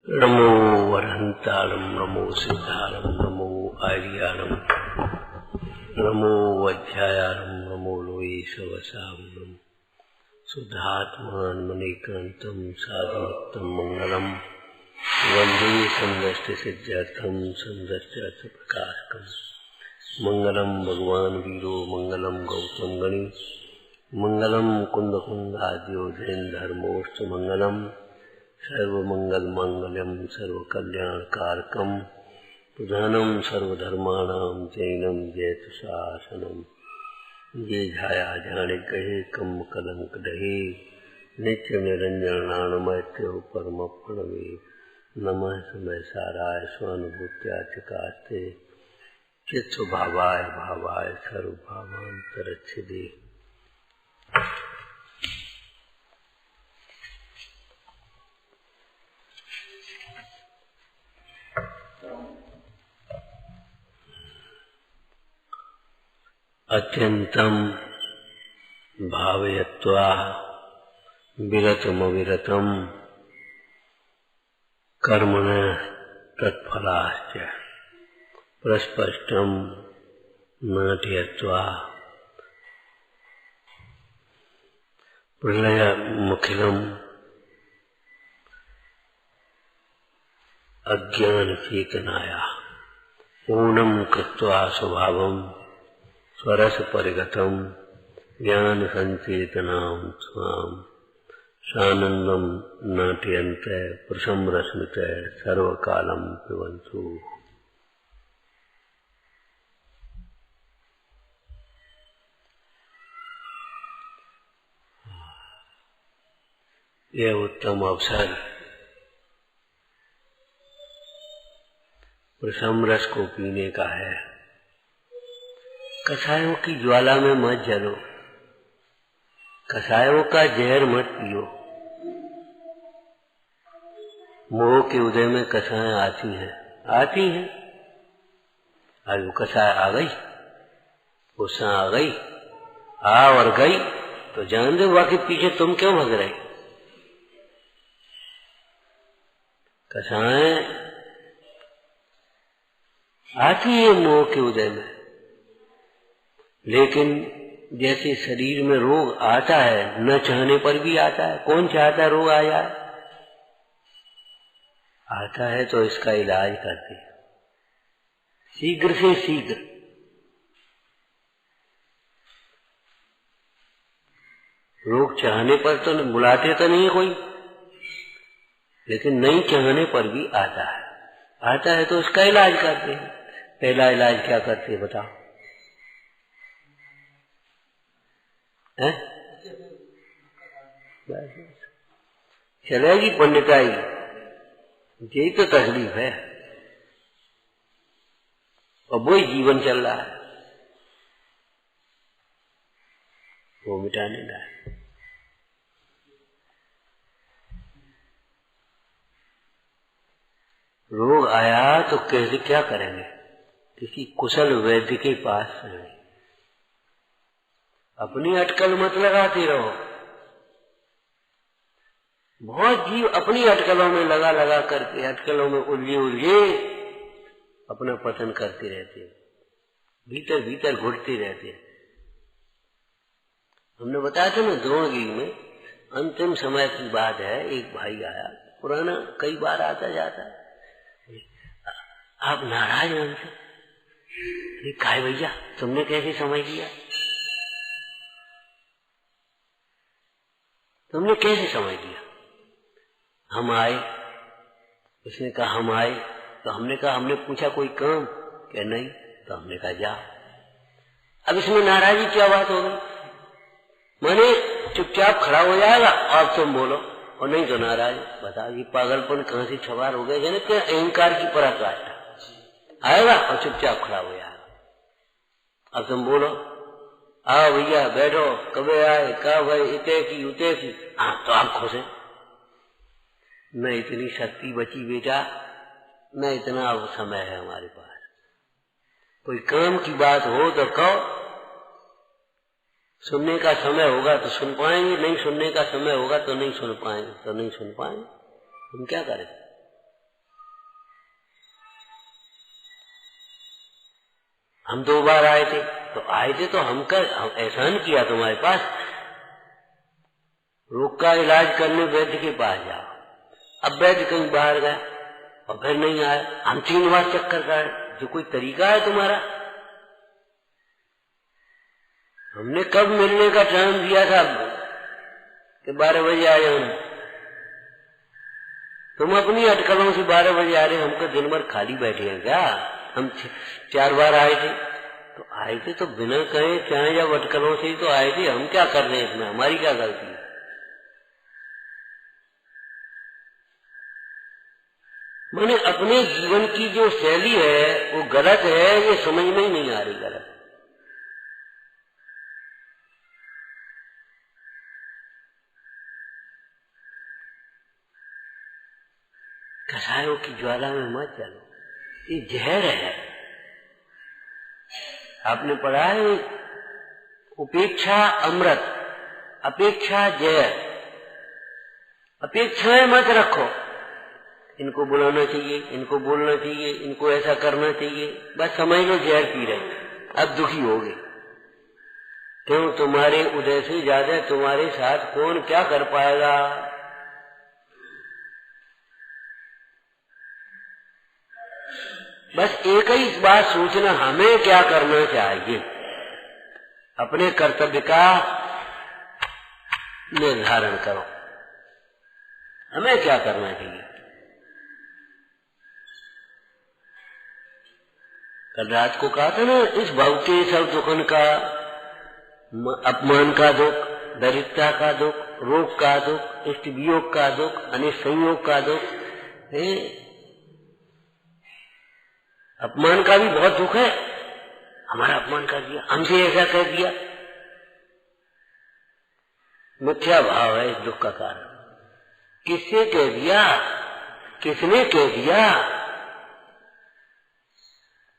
नमो वरहंतारं नमो सिद्धारं नमो आर्याणं नमो वज्रायारं नमो लोये सवसावनं शुद्धात्मान्मनीकान्तं साधुत्तं मंगलम वंदे संदष्टसिद्ध्यर्थं संदष्टार्थप्रकाशकं मंगलम भगवान वीरो मंगलम गौतम गणी मंगलम कुंदकुंदाद्यो जैन धर्मोष्ट मंगलम सर्वमंगल मांगल्यम सर्वकल्याणकारकम प्रधानम सर्वधर्माणां जैनम जयतु शासनम ये झाया जाने कहे कम कलंक दहे नित्य निरंजन नाणमैत्यो परम प्रणवे नमः समय साराय स्वानुभूत्या चिकास्ते चित स्वभावाय भावाय सर्वभावांतरच्छिदे। अत्यंतम भावयत्वा विरतमविरतम कर्मणः तत्फलाश्च प्रस्पष्टम नाट्यत्वा प्रलयमुखिलम अज्ञानचेतनाया ऊनम कृत्वा स्वभावम स्वरस परिगतम ज्ञान संचेतनां स्वाम सानंदम नाट्यन्त प्रसमरश्मित सर्वकालम पिबन्तु। यह उत्तम अवसर प्रसमरस को पीने का है। कसायों की ज्वाला में मत जलो, कसायों का जहर मत पियो। मोह के उदय में कसाएं आती हैं। आज वो कसाय आ गई, गुस्सा आ गई, आ और गई तो जान दो बाकी पीछे तुम क्यों भग रहे। कसाएं आती है मोह के उदय में, लेकिन जैसे शरीर में रोग आता है न चाहने पर भी आता है। कौन चाहता है रोग आ जाए? आता है तो इसका इलाज करते हैं शीघ्र से शीघ्र। रोग चाहने पर तो बुलाते तो नहीं कोई, लेकिन नहीं चाहने पर भी आता है तो इसका इलाज करते हैं। पहला इलाज क्या करते हैं बताओ? चलेगी पंडिताई, यही तो तकलीफ है और वही जीवन चल रहा है, वो मिटाने का है। रोग आया तो कैसे क्या करेंगे? किसी कुशल वैद्य के पास जाएंगे। अपनी अटकल मत लगाते रहो। बहुत जीव अपनी अटकलों में लगा करके अटकलों में उलझे अपना पतन करते रहते हैं, भीतर भीतर घुटते रहते हैं। हमने बताया था ना द्रोणगिरी में अंतिम समय की बात है। एक भाई आया, पुराना कई बार आता जाता है। आप नाराज हैं हमसे? काय भैया तुमने कैसे समझ लिया? तुमने कैसे समझ लिया? हम आए, उसने कहा हम आए, तो हमने कहा हमने पूछा कोई काम? क्या नहीं, तो हमने कहा जा। अब इसमें नाराजी क्या बात हो गई? माने चुपचाप खड़ा हो जाएगा और तुम बोलो, और नहीं तो नाराज। बताओ ये पागलपन कहां से छवार हो गया? जाने क्या अहंकार की पराकाष्ठा। आएगा और चुपचाप खड़ा हो जाएगा। अब तुम बोलो आओ भैया बैठो, कबे आए, कहा भाई इते की उते की, हाँ तो आप खुश हैं। न इतनी शक्ति बची बेटा, न इतना अब समय है हमारे पास। कोई काम की बात हो तो कहो, सुनने का समय होगा तो सुन पाएंगे, नहीं सुनने का समय होगा तो नहीं सुन पाएंगे। हम क्या करें? हम 2 बार आए थे, तो हम एहसान किया तुम्हारे पास। रोग का इलाज करने वैद्य के पास जाओ। अब वैद्य कहीं बाहर गया और फिर नहीं आया, हम 3 बार चक्कर का, जो कोई तरीका है तुम्हारा? हमने कब मिलने का टाइम दिया था कि 12 बजे आ जाओ? तुम अपनी अटकलों से 12 बजे आ रहे, हमको दिन भर खाली बैठे हैं क्या? हम 4 बार आए थे, तो बिना कहे चाहे या अटकलों से ही तो आए थे। हम क्या कर रहे हैं इसमें? हमारी क्या गलती है? मैंने अपने जीवन की जो शैली है वो गलत है, ये समझ में ही नहीं आ रही। गलत कसायों की ज्वाला में मत चलो, ये जहर है। आपने पढ़ा है उपेक्षा अमृत, अपेक्षा जहर। अपेक्षाएं मत रखो, इनको बुलाना चाहिए, इनको बोलना चाहिए, इनको ऐसा करना चाहिए, बस समझ लो जहर पी रहे। अब दुखी होगे क्यों? तुम्हारे उदय से ज्यादा तुम्हारे साथ कौन क्या कर पाएगा? बस एक ही बात सोचना, हमें क्या करना चाहिए। अपने कर्तव्य का निर्धारण करो, हमें क्या करना चाहिए। कल रात को कहा था ना, इस भव के सब दुखन का, अपमान का दुख, दरिद्रता का दुख, रोग का दुख, इष्ट वियोग का दुख, अनिष्ट संयोग का दुख। अपमान का भी बहुत दुख है। हमारा अपमान कर दिया, हमसे ऐसा कह दिया, मिथ्या भाव है इस दुख का कारण। किससे कह दिया? किसने कह दिया?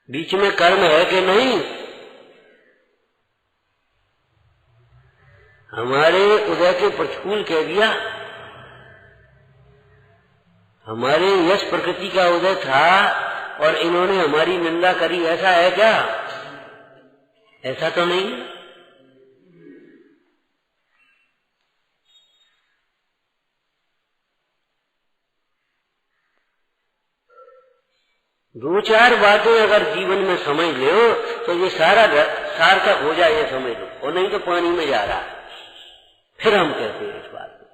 बीच में कर्म है कि नहीं? हमारे उदय के प्रतिकूल कह दिया। हमारे यश प्रकृति का उदय था और इन्होंने हमारी निंदा करी, ऐसा है क्या? ऐसा तो नहीं। 2-4 बातें अगर जीवन में समझ लो तो ये सारा सार्थक हो जाए, ये समझ लो। और नहीं तो पानी में जा रहा है। फिर हम कहते हैं इस बात को।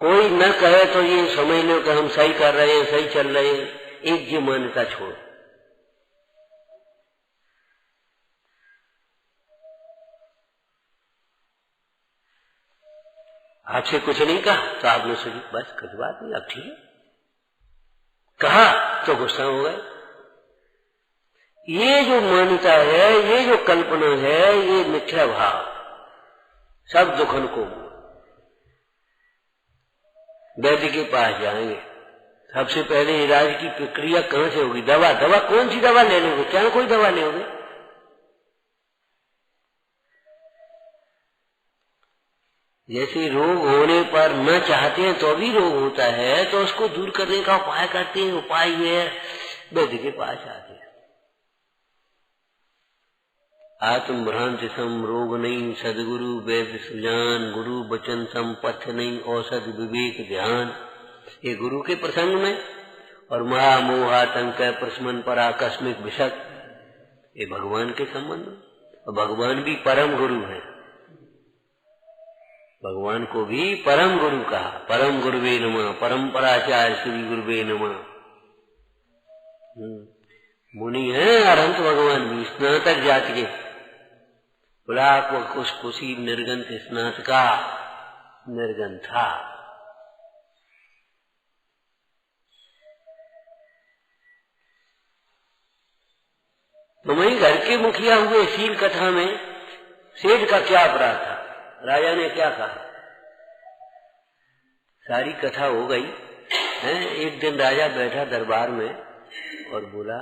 कोई न कहे तो ये समझ लो कि हम सही कर रहे हैं, सही चल रहे हैं। एक जी मान्यता छोड़। आपसे कुछ नहीं कहा तो आपने सुनी, बस कुछ बात नहीं, अब ठीक है। कहा तो गुस्सा हो गए। ये जो मान्यता है, ये जो कल्पना है, ये मिथ्या भाव सब दुखन को। वैद्य के पास जाएंगे, सबसे पहले इलाज की प्रक्रिया कहां से होगी? दवा। दवा कौन सी दवा ले लोगे? क्या कोई दवा लोगे? जैसे रोग होने पर न चाहते हैं तो भी रोग होता है, तो उसको दूर करने का उपाय करते हैं। उपाय ये है, वैद्य के पास आते हैं। आत्म भ्रांति सम रोग नहीं, सदगुरु वैद्य सुजान, गुरु बचन सम पथ नहीं, औषध विवेक ध्यान। ये गुरु के प्रसंग में। और महामोहातंक प्रस्मन पर आकस्मिक विषक, ये भगवान के संबंध में। और भगवान भी परम गुरु है। भगवान को भी परम गुरु कहा। परम गुरुवे नमः, परंपराचार्य श्री गुरुवे नमः। मुनि है अरहंत भगवान भी, स्नातक जाति के। बुलाक व कुश कुशी निर्गंथ स्नातका निर्गंथ था। तो वही घर के मुखिया हुए। शील कथा में सेठ का क्या अपराध था? राजा ने क्या कहा? सारी कथा हो गई है। एक दिन राजा बैठा दरबार में और बोला,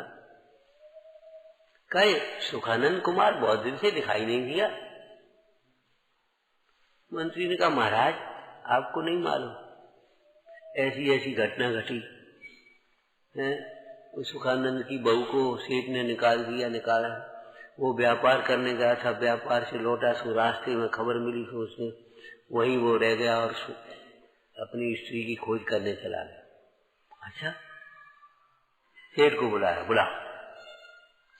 कहे सुखानंद कुमार बहुत दिन से दिखाई नहीं दिया। मंत्री ने कहा, महाराज आपको नहीं मालूम, ऐसी ऐसी घटना घटी है। उस सुखानंद की बहू को सेठ ने निकाला। वो व्यापार करने गया था, व्यापार से लौटा, सो रास्ते में खबर मिली, तो उसने वहीं वो रह गया और अपनी स्त्री की खोज करने चला गया। अच्छा, सेठ को बुलाया, बुला,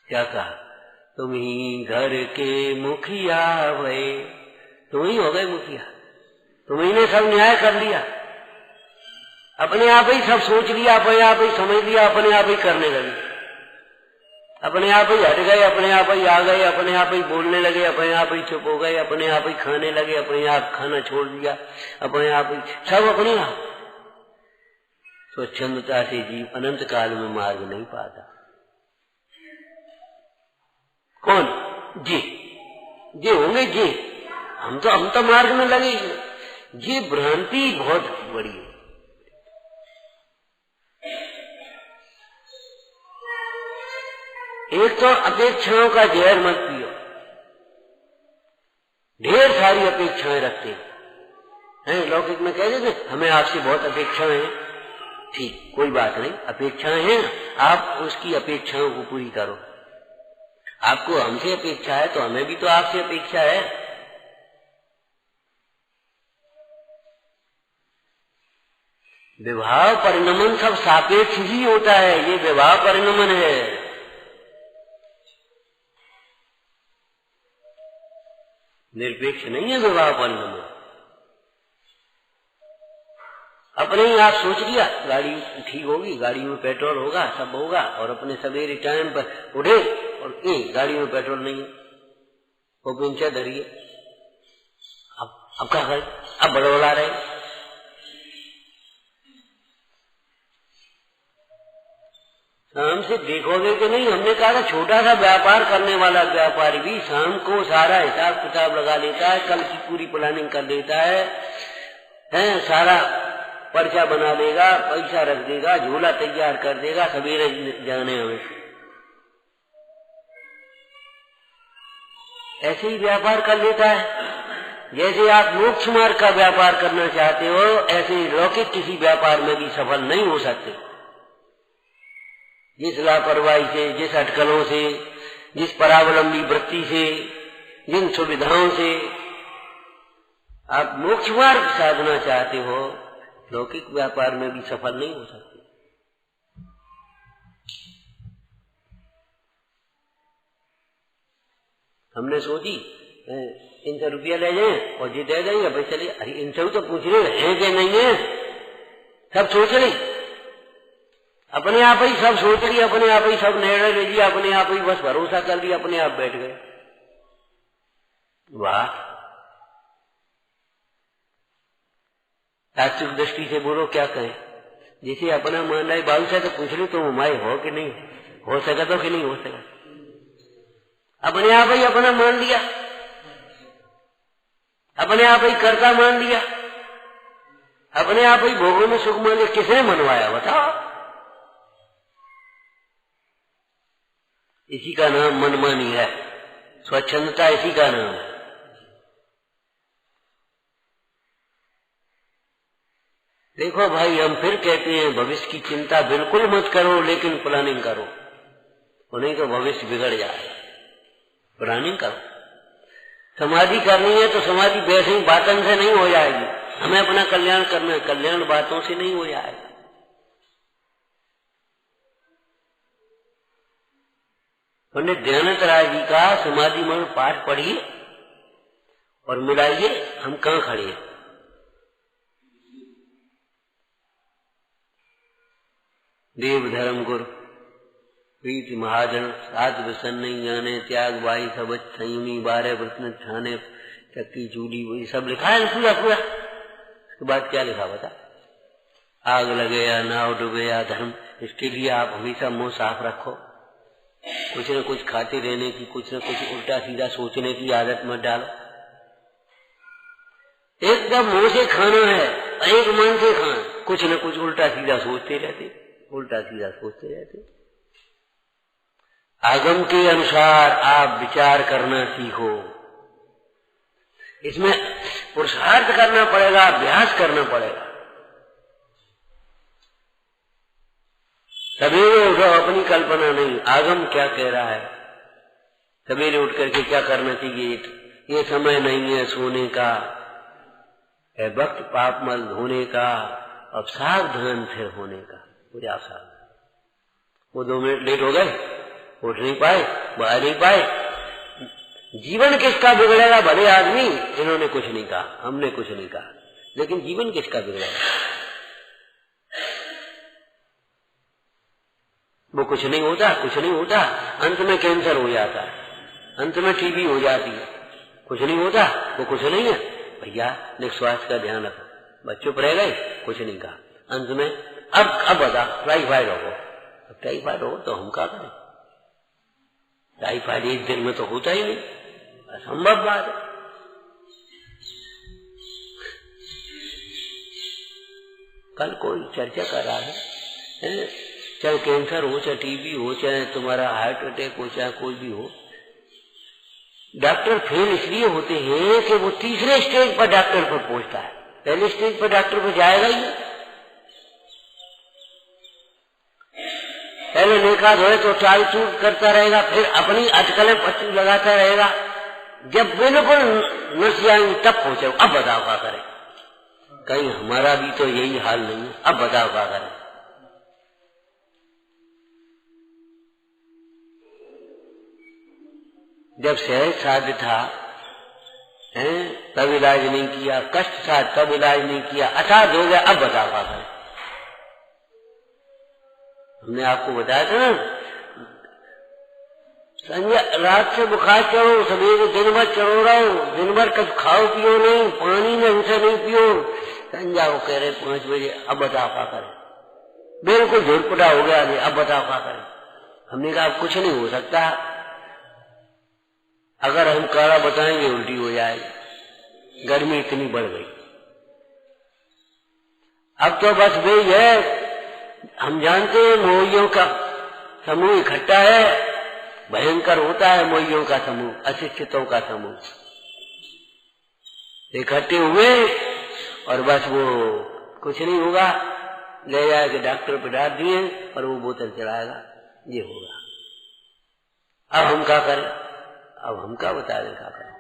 क्या कहा? तुम ही घर के मुखिया भये, तुम ही हो गए मुखिया, तुम्ही ने सब न्याय कर लिया, अपने आप ही सब सोच लिया, अपने आप ही समझ लिया, अपने आप ही करने लगे, अपने आप ही हट गए, अपने आप ही आ गए, अपने आप ही बोलने लगे, अपने आप ही चुप हो गए, अपने आप ही खाने लगे, अपने आप खाना छोड़ दिया, अपने आप ही सब अपने आप। स्वच्छंदता से जीव अनंत काल में मार्ग नहीं पाता। कौन? जी होंगे जी, हम तो मार्ग में लगे ही। ये भ्रांति बहुत बड़ी है। एक तो अपेक्षाओं का जहर मत पियो, ढेर सारी अपेक्षाएं रखते हैं। लौकिक में कह देते हमें आपसे बहुत अपेक्षाएं हैं, ठीक, कोई बात नहीं, अपेक्षाएं हैं, आप उसकी अपेक्षाओं को पूरी करो। आपको हमसे अपेक्षा है तो हमें भी तो आपसे अपेक्षा है। विवाह परिणमन सब सापेक्ष ही होता है, ये विवाह परिणमन है। निरपेक्ष नहीं है विवाह परिणमन। अपने ही आप सोच लिया गाड़ी ठीक होगी, गाड़ी में पेट्रोल होगा, सब होगा, और अपने सवेरे टाइम पर उठे और गाड़ी में पेट्रोल नहीं है, वो पंचर धरिए, अब क्या करें, अब बड़बड़ा रहे। शाम से देखोगे कि नहीं, हमने कहा था छोटा सा व्यापार करने वाला व्यापारी भी शाम को सारा हिसाब किताब लगा लेता है, कल की पूरी प्लानिंग कर लेता है, सारा पर्चा बना लेगा, पैसा रख देगा, झोला तैयार कर देगा, सवेरे जाने हमें। ऐसे ही व्यापार कर लेता है। जैसे आप मोक्ष मार्ग का व्यापार करना चाहते हो, ऐसे ही लौकिक किसी व्यापार में भी सफल नहीं हो सकते। जिस लापरवाही से, जिस अटकलों से, जिस परावलंबी वृत्ति से, जिन सुविधाओं से आप मोक्ष मार्ग साधना चाहते हो, लौकिक व्यापार में भी सफल नहीं हो सकते। हमने सोची इनसे रुपया ले जाए और जी दे देंगे, भाई चलिए, अरे इनसे भी तो पूछ रहे हैं कि नहीं है, सब सोच रही, अपने आप ही सब सोच रही, अपने आप ही सब निर्णय ले लिया, अपने आप ही बस भरोसा कर लिया, अपने आप बैठ गए। वाह, तात्विक दृष्टि से बोलो क्या कहें, जैसे अपना मान रहा है बाबू से तो पूछ लो तुम हमारे हो कि नहीं, हो सका तो कि नहीं हो सका, अपने आप ही अपना मान लिया, अपने आप ही कर्ता मान लिया, अपने आप ही भोगों में सुख मान लिया। किसने मनवाया बताओ? इसी का नाम मनमानी है, स्वच्छंदता इसी का नाम है। देखो भाई, हम फिर कहते हैं भविष्य की चिंता बिल्कुल मत करो, लेकिन प्लानिंग करो, और नहीं तो भविष्य बिगड़ जाए। प्लानिंग करो। समाधि करनी है तो समाधि वैसे ही बातों से नहीं हो जाएगी, हमें अपना कल्याण करना है, कल्याण बातों से नहीं हो जाएगा। पंडित दयानंद राय जी का समाधि में पाठ पढ़िए और मिलाइए, हम कहाँ खड़े हैं। देव धर्म गुरु प्रीति महाजन सात व्यसन नहीं जाने, त्याग बाई सबच संयमी, 12 व्रत ठाने, चक्की चूली, वही सब लिखा है पूरा पूरा। उसके बाद क्या लिखा बता? आग लगे या नाव डूबे या धर्म, इसके लिए आप हमेशा मुंह साफ रखो, कुछ न कुछ खाते रहने की, कुछ न कुछ उल्टा सीधा सोचने की आदत मत डालो। एकदम मुंह से खाना है, एक मन से खाना, कुछ न कुछ उल्टा सीधा सोचते रहते, उल्टा सीधा सोचते रहते। आगम के अनुसार आप विचार करना सीखो। इसमें पुरुषार्थ करना पड़ेगा, अभ्यास करना पड़ेगा। सवेरे उठो, अपनी कल्पना नहीं, आगम क्या कह रहा है। सवेरे उठ करके क्या करना चाहिए, ये समय नहीं है सोने का, है वक्त पापमल धोने का, अब सावधान फिर होने का, पूरा सावधान। वो 2 मिनट लेट हो गए, उठ नहीं पाए, बाहर नहीं पाए। जीवन किसका बिगड़ेगा, भले आदमी, इन्होंने कुछ नहीं कहा, हमने कुछ नहीं कहा, लेकिन जीवन किसका बिगड़ेगा। वो कुछ नहीं होता, कुछ नहीं होता, अंत में कैंसर हो जाता है, अंत में टीबी हो जाती है, कुछ नहीं होता, वो कुछ नहीं है। भैया स्वास्थ्य का ध्यान रखो, बच्चों पर रह गए, कुछ नहीं कहा, अंत में अब बता टाइफाइड हो, टाइफाइड हो तो हम क्या करें। टाइफाइड एक दिन में तो होता ही नहीं, असंभव बात है। कल कोई चर्चा कर रहा है, चाहे कैंसर हो, चाहे टीबी हो, चाहे तुम्हारा हार्ट अटैक हो, चाहे कोई भी हो, डॉक्टर फेल इसलिए होते हैं कि वो तीसरे स्टेज पर डॉक्टर पर पहुंचता है, पहले स्टेज पर डॉक्टर पर जाएगा ही। पहले नेका धोए तो टाल चूट करता रहेगा, फिर अपनी अटकलें पच्चू लगाता रहेगा, जब बिल्कुल नस जाएंगे तब पहुंचे। अब बताओ क्या करें, कहीं हमारा भी तो यही हाल नहीं है, अब बताओ क्या करें। जब सहज साध्य था तब इलाज नहीं किया, कष्ट था तब इलाज नहीं किया, असाध हो गया, अब बताओ क्या करें। हमने आपको बताया था ना, संजय रात से बुखार चढ़ो, सवेरे दिन भर चढ़ो रहो, दिन भर कब खाओ पियो नहीं, पानी में उसे नहीं पियो। संजय वो कह रहे 5 बजे, अब बताओ क्या करें। बिल्कुल झुरपुटा हो गया, अब बताओ क्या करें। हमने कहा अब कुछ नहीं हो सकता, अगर हम काढ़ा बताएंगे उल्टी हो जाएगी, गर्मी इतनी बढ़ गई। अब तो बस वही है, हम जानते हैं मोहियों का समूह इकट्ठा है, भयंकर होता है मोहियों का समूह, अशिक्षितों का समूह इकट्ठे हुए और बस वो कुछ नहीं होगा, ले जाके डॉक्टर पे डाल दिए और वो बोतल चलाएगा, ये होगा। अब हम क्या करें, अब हम क्या बता दें क्या करें।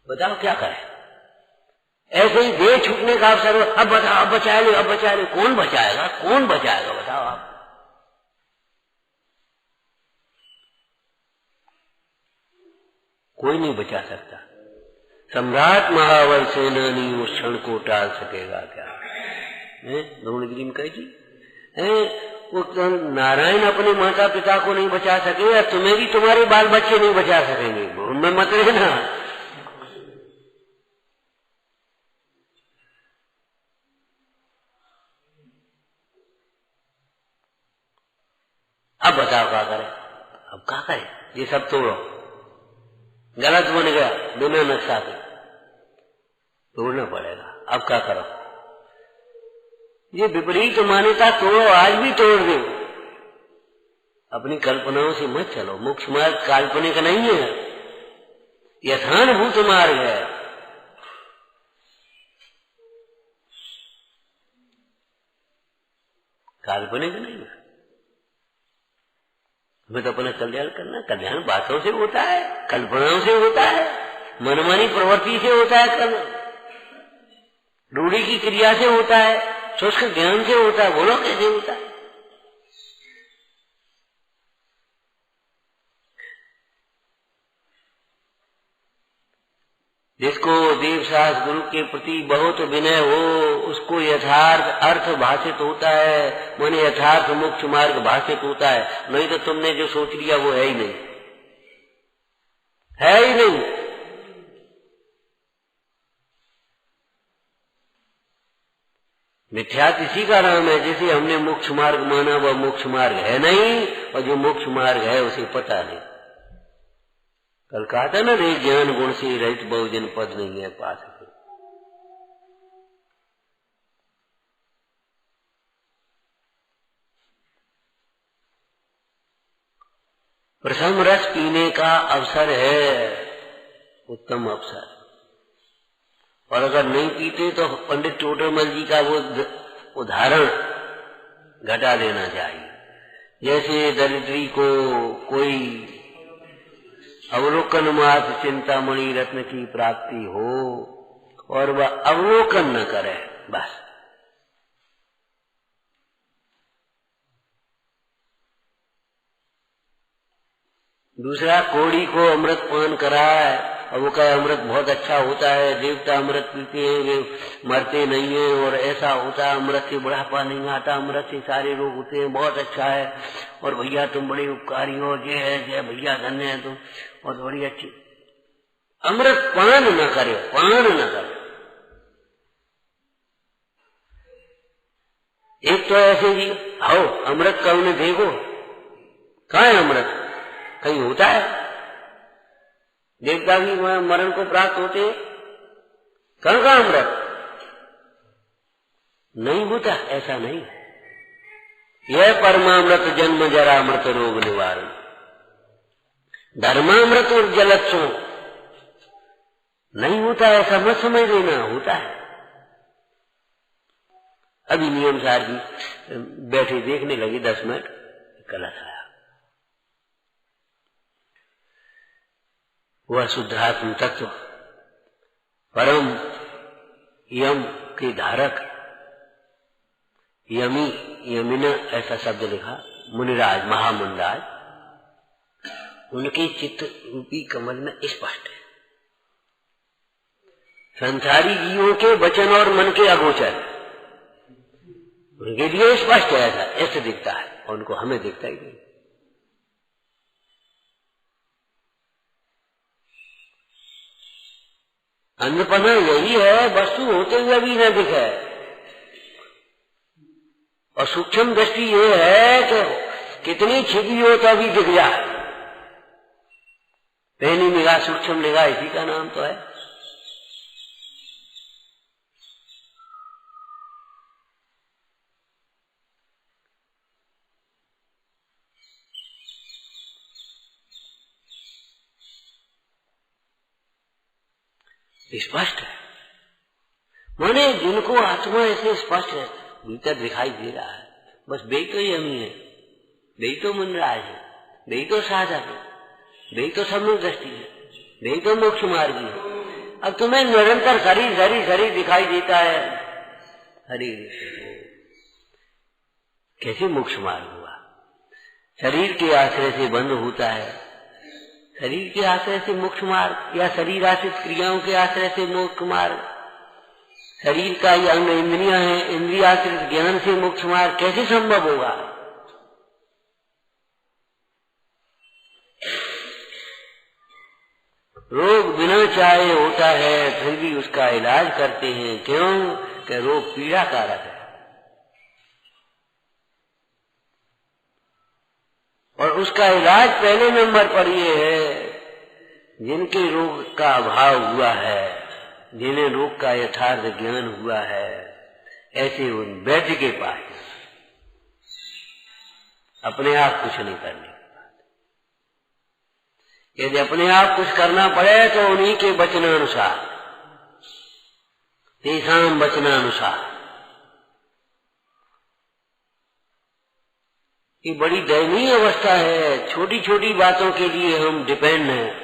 बताओ क्या करें। ऐसे ही देह छूटने का अवसर हो, अब बताओ, अब बचा लो, अब बचा लो। कौन बचाएगा, कौन बचाएगा बताओ आप। कोई नहीं बचा सकता। सम्राट महाबल सेनानी उस क्षण को टाल सकेगा क्या। द्रोणगिरी में कही थी, वो नारायण अपने माता पिता को नहीं बचा सके, या तुम्हें भी तुम्हारे बाल बच्चे नहीं बचा सकेंगे, उनमें मत रहना। अब बताओ क्या करें, अब क्या करें। ये सब तोड़ो, गलत बन गया, बिना नक्शा के तोड़ना पड़ेगा। अब क्या करो, ये विपरीत मान्यता तोड़ो, आज भी तोड़ दो। अपनी कल्पनाओं से मत चलो। मोक्ष मार्ग काल्पनिक नहीं है, यथानुभूत मार्ग है। काल्पनिक नहीं है। हमें तो अपना कल्याण करना, कल्याण बातों से होता है, कल्पनाओं से होता है, मनमानी प्रवृत्ति से होता है, रूढ़ी की क्रिया से होता है, शुष्क ज्ञान से होता है। बोलो कैसे होता है। जिसको देवशास गुरु के प्रति बहुत विनय हो, उसको यथार्थ अर्थ भाषित होता है, माने यथार्थ मोक्ष मार्ग भाषित होता है। नहीं तो तुमने जो सोच लिया वो है ही नहीं, है ही नहीं। मिथ्यात इसी का नाम है। जैसे हमने मोक्ष मार्ग माना, वह मोक्ष मार्ग है नहीं, और जो मोक्ष मार्ग है उसे पता नहीं। कल कहा था ना, नहीं ज्ञान गुण से रहित बहुजन पद नहीं है पा सके। प्रथम रस पीने का अवसर है, उत्तम अवसर, और अगर नहीं पीते तो पंडित टोडरमल जी का वो उदाहरण घटा देना चाहिए। जैसे दरिद्री को कोई अवलोकन मात्र चिंतामणि रत्न की प्राप्ति हो और वह अवलोकन न करे, बस। दूसरा कोड़ी को अमृत पान कराए और वो कहे अमृत बहुत अच्छा होता है, देवता अमृत पीते हैं वे मरते नहीं है, और ऐसा होता है अमृत से बुढ़ापा नहीं आता, अमृत से सारे रोग होते हैं, बहुत अच्छा है, और भैया तुम बड़े उपकारी हो, जय है जय भैया, धन्य है तुम, और बड़ी अच्छी। अमृत पान न करे, पान न करे। एक तो ऐसे जी आओ अमृत का उन्हें देखो, कहाँ है अमृत, कहीं होता है? देवता भी मरण को प्राप्त होते हैं, कहाँ का अमृत नहीं होता, ऐसा नहीं। यह परमामृत जन्म जरा अमृत रोग निवारण, धर्मामृत और जलत्सों नहीं होता, ऐसा मत समझ लेना, होता है। अभी नियम सार जी बैठे देखने लगे 10 मिनट, कलश आया, वह शुद्धात्म तत्व परम यम के धारक, यमी यमिना ऐसा शब्द लिखा, मुनिराज महामुनिराज, उनके चित्त रूपी कमल में स्पष्ट है। संसारी जीवों के वचन और मन के अगोचर उनके लिए स्पष्ट है, ऐसे दिखता है, और उनको हमें दिखता ही नहीं। अंधपना यही है, वस्तु होते हुए भी न दिखे, और सूक्ष्म दृष्टि ये है कि कितनी छिपी हो तो भी दिख जाए। पहली निगाह सूक्ष्म निगाह, इसी का नाम तो है। स्पष्ट है, माने जिनको आत्मा ऐसे स्पष्ट है, भीतर दिखाई दे रहा है, बस वे तो यमी है, वे तो मुनिराज है, वे तो साधक है, वे तो सम्यक दृष्टि है, वे तो मोक्ष मार्गी है। अब तुम्हें निरंतर शरीर शरीर शरीर दिखाई देता है, अरे कैसे मोक्ष मार्ग हुआ? शरीर के आश्रय से बंद होता है, शरीर के आश्रय से मोक्ष मार्ग, या शरीर आश्रित क्रियाओं के आश्रय से मोक्ष मार्ग, शरीर का ये अंग इंद्रियां हैं, इंद्रिय आश्रित ज्ञान से मोक्ष मार्ग कैसे संभव होगा? रोग बिना चाहे होता है, फिर भी उसका इलाज करते हैं, क्यों कि रोग पीड़ा कारक है, और उसका इलाज पहले नंबर पर ये है, जिनके रोग का अभाव हुआ है, जिन्हें रोग का यथार्थ ज्ञान हुआ है, ऐसे उन वैद्य के पास अपने आप कुछ नहीं करने की बात। यदि अपने आप कुछ करना पड़े तो उन्हीं के वचनानुसार, तेषाम वचनानुसार। ये बड़ी दयनीय अवस्था है, छोटी छोटी बातों के लिए हम डिपेंड हैं,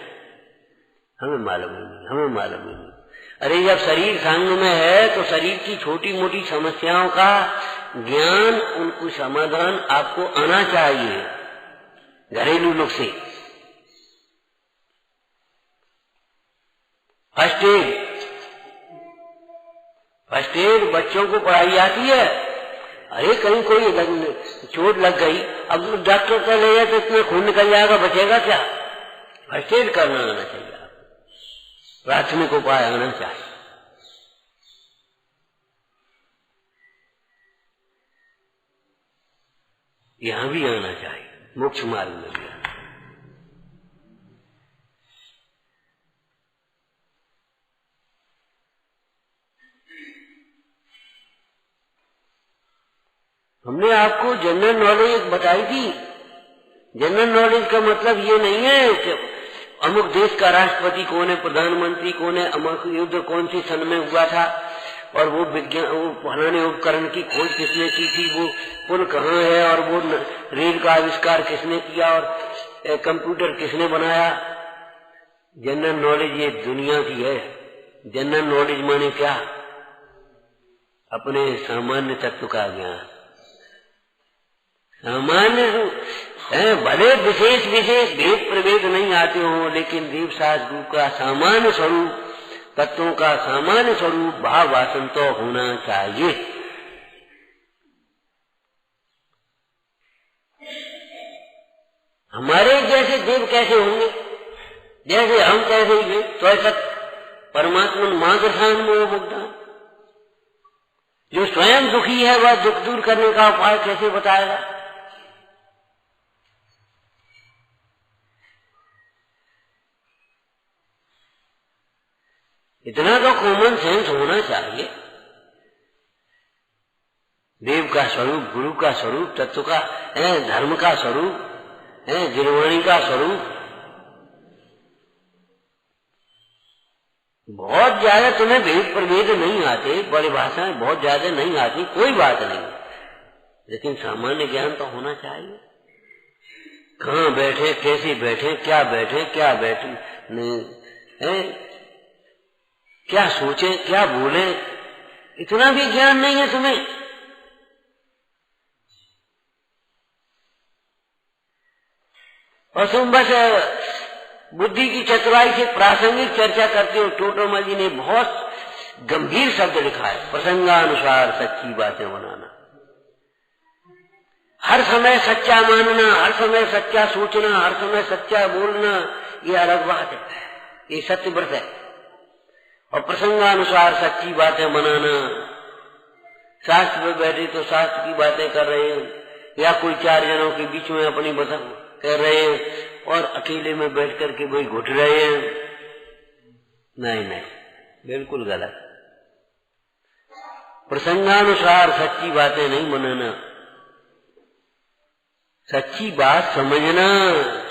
हमें मालूम ही नहीं, हमें मालूम ही नहीं। अरे जब शरीर संग में है तो शरीर की छोटी मोटी समस्याओं का ज्ञान, उनको समाधान आपको आना चाहिए घरेलू नुस्खे। फर्स्ट एड बच्चों को पढ़ाई आती है। अरे कहीं कोई चोट लग गई, अब डॉक्टर का ले जाए तो इतना खून निकल जाएगा, बचेगा क्या? फर्स्ट एड करना आना चाहिए, प्राथमिक उपाय आना चाहिए। यहां भी आना चाहिए, मोक्ष मार्ग में भी आना। हमने आपको जनरल नॉलेज बताई थी। जनरल नॉलेज का मतलब ये नहीं है कि अमुक देश का राष्ट्रपति कौन है, प्रधानमंत्री कौन है, अमुक युद्ध कौन सी सन में हुआ था, और वो विज्ञान, वो फलाने उपकरण की खोज किसने की थी, वो पुल कहाँ है, और वो रेल का आविष्कार किसने किया, और कंप्यूटर किसने बनाया। जनरल नॉलेज ये दुनिया की है। जनरल नॉलेज माने क्या? अपने सामान्य तत्व का ज्ञान। सामान्य भले विशेष विशेष भेद प्रभेद नहीं आते हो, लेकिन देव शास्त्र गुरु का सामान्य स्वरूप, तत्वों का सामान्य स्वरूप भाव वासन तो होना चाहिए। हमारे जैसे देव कैसे होंगे? जैसे हम कैसे ही तो ऐसा परमात्मा मार्गदर्शन मोह मुग्धा। जो स्वयं दुखी है वह दुख दूर करने का उपाय कैसे बताएगा? इतना तो कॉमन सेंस होना चाहिए। देव का स्वरूप, गुरु का स्वरूप, तत्व का, धर्म का स्वरूप, गिरवाणी का स्वरूप। बहुत ज्यादा तुम्हें भेद प्रभेद नहीं आते, बड़ी भाषाएं बहुत ज्यादा नहीं आती, कोई बात नहीं, लेकिन सामान्य ज्ञान तो होना चाहिए। कहाँ बैठे, कैसे बैठे, क्या बैठे, क्या बैठे नहीं, क्या सोचे, क्या बोले, इतना भी ज्ञान नहीं है तुम्हें। और तुम बस बुद्धि की चतुराई से प्रासंगिक चर्चा करते हो। टोटोमा जी ने बहुत गंभीर शब्द लिखा है, प्रसंगानुसार सच्ची बातें बनाना। हर समय सच्चा मानना, हर समय सच्चा सोचना, हर समय सच्चा बोलना, ये अलग बात है, ये सत्य व्रत है। और प्रसंगानुसार सच्ची बातें बनाना, शास्त्र में बैठे तो शास्त्र की बातें कर रहे हैं, या कोई चार जनों के बीच में अपनी बात कर रहे हैं, और अकेले में बैठ करके वही घुट रहे हैं। नहीं नहीं, बिल्कुल गलत। प्रसंगानुसार सच्ची बातें नहीं बनाना, सच्ची बात समझना,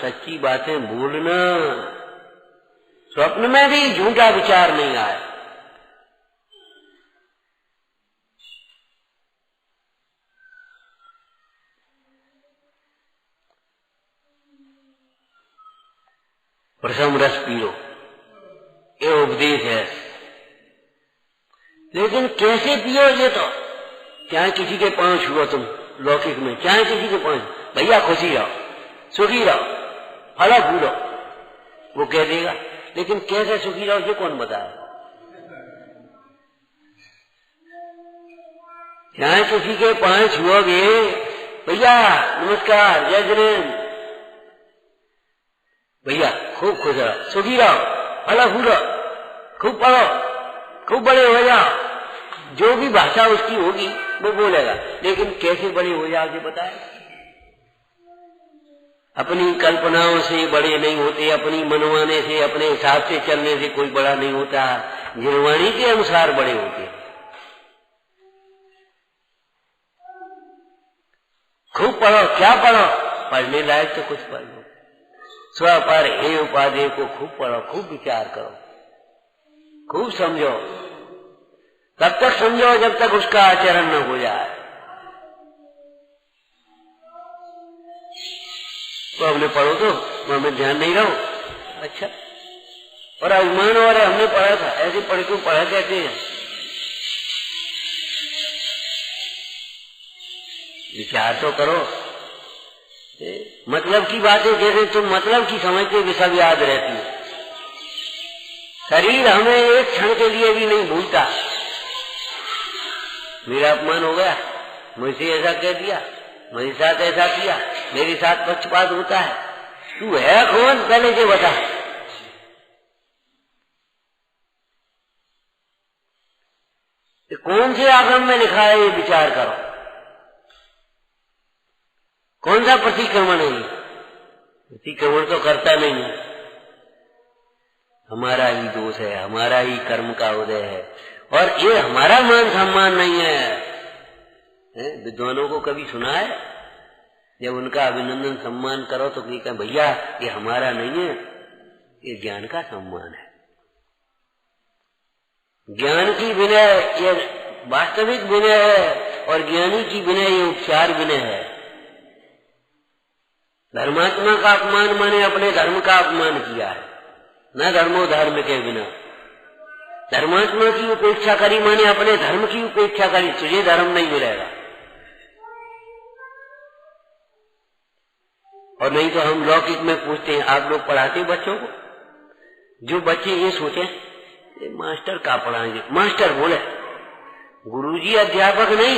सच्ची बातें बोलना। स्वप्न में भी झूठा विचार नहीं आए। प्रथम रस पियो, ये उपदेश है। लेकिन कैसे पियो ये तो, चाहे किसी के पांव छुओ तुम लौकिक में, चाहे किसी के पांव, भैया खुशी रहो, सुखी रहो, फलो फूलो, वो कह देगा। लेकिन कैसे सुखी रहो ये कौन बताए? चाहे किसी के पांव छुओगे, भैया नमस्कार, जय जैन, भैया खूब खुश रहो, सुखी रहो, फलो फूलो, खूब पढ़ो, खूब बड़े हो जाओ, जो भी भाषा उसकी होगी वो बोलेगा। लेकिन कैसे बड़े हो जाओगे बताए? अपनी कल्पनाओं से बड़े नहीं होते, अपनी मनवाने से, अपने हिसाब से चलने से कोई बड़ा नहीं होता, गिरवाणी के अनुसार बड़े होते। खूब पढ़ो, क्या पढ़ो? पढ़ने लायक तो कुछ पढ़ लो। स्व पर हे उपाधि को खूब पढ़ो, खूब विचार करो, खूब समझो। तब तक समझो जब तक उसका आचरण न हो जाए। तो हमने पढ़ो तो हमें ध्यान नहीं रहो। अच्छा, और अभिमान हो रहा है हमने पढ़ा था, ऐसे पढ़ क्यों पढ़ा कहते हैं? विचार तो करो। मतलब की बातें जैसे तुम मतलब की समझते भी सब याद रहती है। शरीर हमें एक क्षण के लिए भी नहीं भूलता। मेरा अपमान हो गया, मुझसे ऐसा कह दिया, मेरे साथ ऐसा किया, मेरे साथ पक्षपात होता है, तू है कौन पहले से बता। कौन से आगम में लिखा है ये विचार करो। कौन सा प्रतिक्रमण है? प्रतिक्रमण तो करता नहीं है, हमारा ही दोष है, हमारा ही कर्म का उदय है, और ये हमारा मान सम्मान नहीं है। विद्वानों को कभी सुना है जब उनका अभिनंदन सम्मान करो तो कहते भैया ये हमारा नहीं है, ये ज्ञान का सम्मान है। ज्ञान की विनय ये वास्तविक विनय है और ज्ञानी की विनय ये उपचार विनय है। धर्मात्मा का अपमान माने अपने धर्म का अपमान किया है, न धर्मो धर्म के बिना। धर्मात्मा की उपेक्षा करी माने अपने धर्म की उपेक्षा करी, तुझे धर्म नहीं मिलेगा। और नहीं तो हम लौकिक में पूछते हैं, आप लोग पढ़ाते बच्चों को? जो बच्चे ये सोचे ये मास्टर का पढ़ाएंगे, मास्टर बोले, गुरुजी अध्यापक नहीं,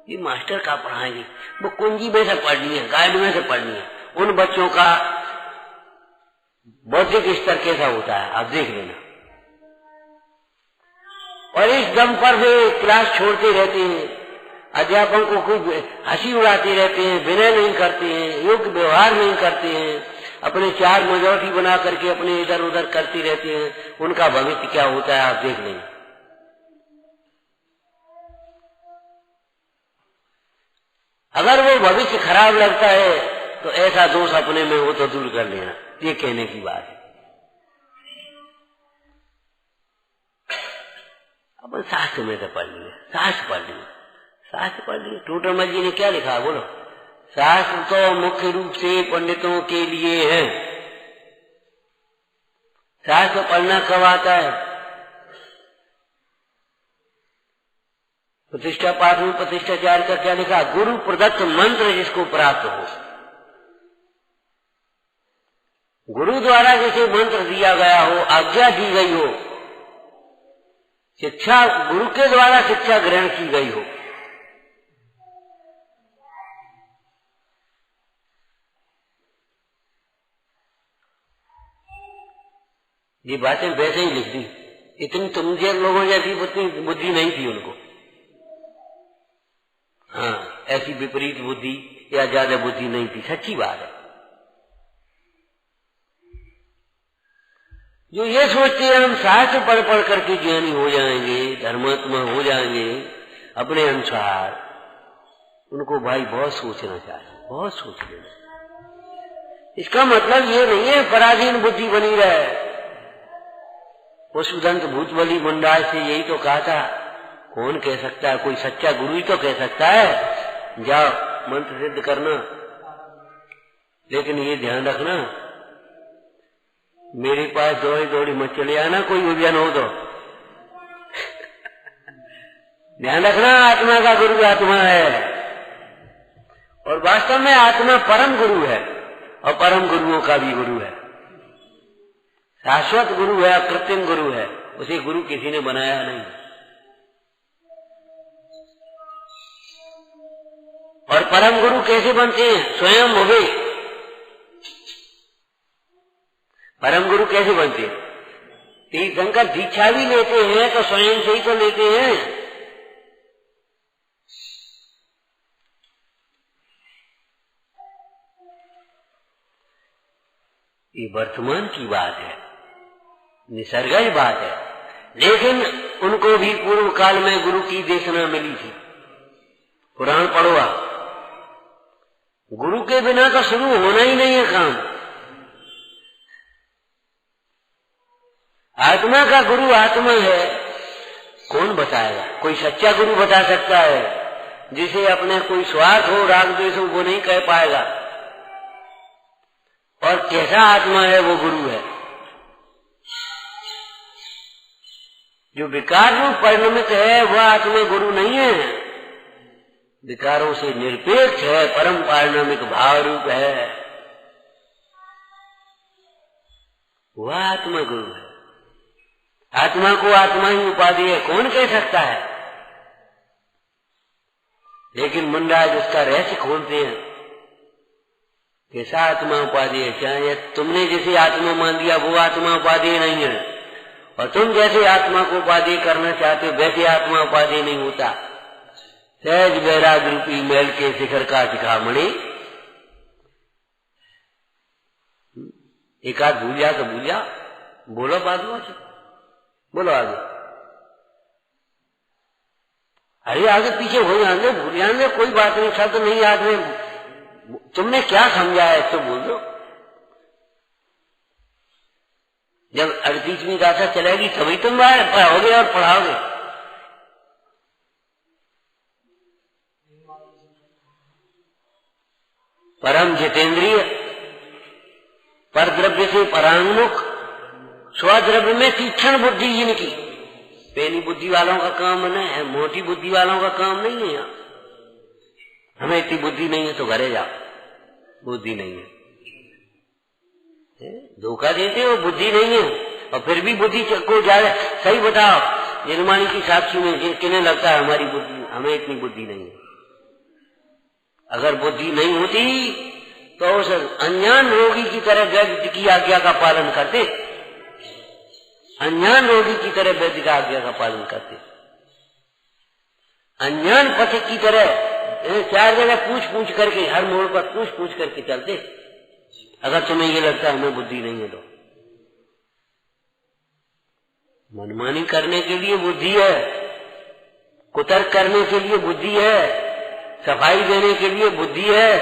ये मास्टर का पढ़ाएंगे, वो कुंजी में से पढ़नी है, गाइड में से पढ़नी है। उन बच्चों का बौद्धिक स्तर कैसा होता है आप देख लेना। और इस दम पर वे क्लास छोड़ते रहते हैं, अध्यापकों को हंसी उड़ाते रहते हैं, विनय नहीं करते हैं, योग्य व्यवहार नहीं करते हैं, अपने चार मजौटी बना करके अपने इधर उधर करते रहते हैं। उनका भविष्य क्या होता है आप देख लें। अगर वो भविष्य खराब लगता है तो ऐसा दोष अपने में हो तो दूर कर लेना, ये कहने की बात है। अपन शास्त्र में तो पढ़ लिए, शास्त्र पढ़ लिए, शास्त्र पढ़ लिए। टोटरमल जी ने क्या लिखा बोलो? शास्त्र तो मुख्य रूप से पंडितों के लिए है। शास्त्र पढ़ना कब आता है? प्रतिष्ठा पाठ में प्रतिष्ठाचार्य का क्या लिखा? गुरु प्रदत्त मंत्र जिसको प्राप्त हो। गुरु द्वारा जिसे मंत्र दिया गया हो, आज्ञा दी गई हो, शिक्षा गुरु के द्वारा शिक्षा ग्रहण की गई हो, ये बातें वैसे ही लिख दी। इतनी तुमजे लोगों जैसी बुद्धि नहीं थी उनको। हाँ, ऐसी विपरीत बुद्धि या ज्यादा बुद्धि नहीं थी, सच्ची बात है। जो ये सोचते हैं हम शास्त्र पढ़ पढ़ करके ज्ञानी हो जाएंगे, धर्मात्मा हो जाएंगे अपने अनुसार, उनको भाई बहुत सोचना चाहिए, बहुत सोच लेना। इसका मतलब ये नहीं है पराधीन बुद्धि बनी रहे। वसुदंत भूतबली मंडाल से यही तो कहा था, कौन कह सकता है? कोई सच्चा गुरु ही तो कह सकता है, जाओ मंत्र सिद्ध करना। लेकिन ये ध्यान रखना, मेरे पास दौड़ी दौड़ी मत चले आना, कोई उलझन हो तो। ध्यान रखना, आत्मा का गुरु आत्मा है और वास्तव में आत्मा परम गुरु है और परम गुरुओं का भी गुरु है। शाश्वत गुरु है, कृत्रिम गुरु है, उसे गुरु किसी ने बनाया नहीं। और परम गुरु कैसे बनते हैं? स्वयं हुए। परम गुरु कैसे बनते हैं? तीर्थंकर दीक्षा भी लेते हैं तो स्वयं से ही तो लेते हैं। ये वर्तमान की बात है, निसर्गज बात है। लेकिन उनको भी पूर्व काल में गुरु की देशना मिली थी। पुराण पढ़ो आप, गुरु के बिना तो शुरू होना ही नहीं है काम। आत्मा का गुरु आत्मा है, कौन बताएगा? कोई सच्चा गुरु बता सकता है, जिसे अपने कोई स्वार्थ हो, राग द्वेष हो, वो नहीं कह पाएगा। और कैसा आत्मा है वो गुरु है? जो विकार रूप परिणमित है वह आत्मा गुरु नहीं है। विकारों से निरपेक्ष है, परम पारिणामिक भाव रूप है, वह आत्मा गुरु है। आत्मा को आत्मा ही उपाधि है, कौन कह सकता है? लेकिन मुंडाज उसका रहस्य खोलते हैं, कैसा आत्मा उपाधि है? क्या तुमने जैसे आत्मा मान लिया वो आत्मा उपाधि नहीं है, और तुम जैसे आत्मा को उपाधि करना चाहते हो वैसे आत्मा उपाधि नहीं होता। सहज वैराग रूपी मैल के शिखर का शिखामणि, एक आध भूल जा तो भूल जा, बोलो बाद में, बोलो आगे। अरे आगे पीछे हो जाएंगे, भूल जाएंगे, कोई बात नहीं, शब्द नहीं याद में। तुमने क्या समझा है तो बोल दो। जब 38वीं गाथा चलेगी तभी तुम पढ़ोगे और पढ़ाओगे। परम जितेंद्रिय, पर द्रव्य से परांगमुख, स्वद्रव्य में तीक्ष्ण बुद्धि जिनकी। पेनी बुद्धि वालों का काम है, मोटी बुद्धि वालों का काम नहीं है। यहाँ हमें इतनी बुद्धि नहीं है तो घरे जाओ, बुद्धि नहीं है। धोखा देते हो, बुद्धि नहीं है। और फिर भी बुद्धि को ज्यादा सही बताओ, निर्माणी की साक्षी में किन्हें लगता है हमारी बुद्धि, हमें इतनी बुद्धि नहीं है। अगर बुद्धि नहीं होती तो उस अज्ञान रोगी की तरह वैद्य की आज्ञा का पालन करते, अज्ञान रोगी की तरह वैद्य का आज्ञा का पालन करते, अज्ञान पथिक की तरह 4 जगह पूछ करके, हर मोड़ पर पूछ करके चलते। अगर तुम्हें ये लगता है हमें बुद्धि नहीं है तो मनमानी करने के लिए बुद्धि है, कुतर्क करने के लिए बुद्धि है, सफाई देने के लिए बुद्धि है,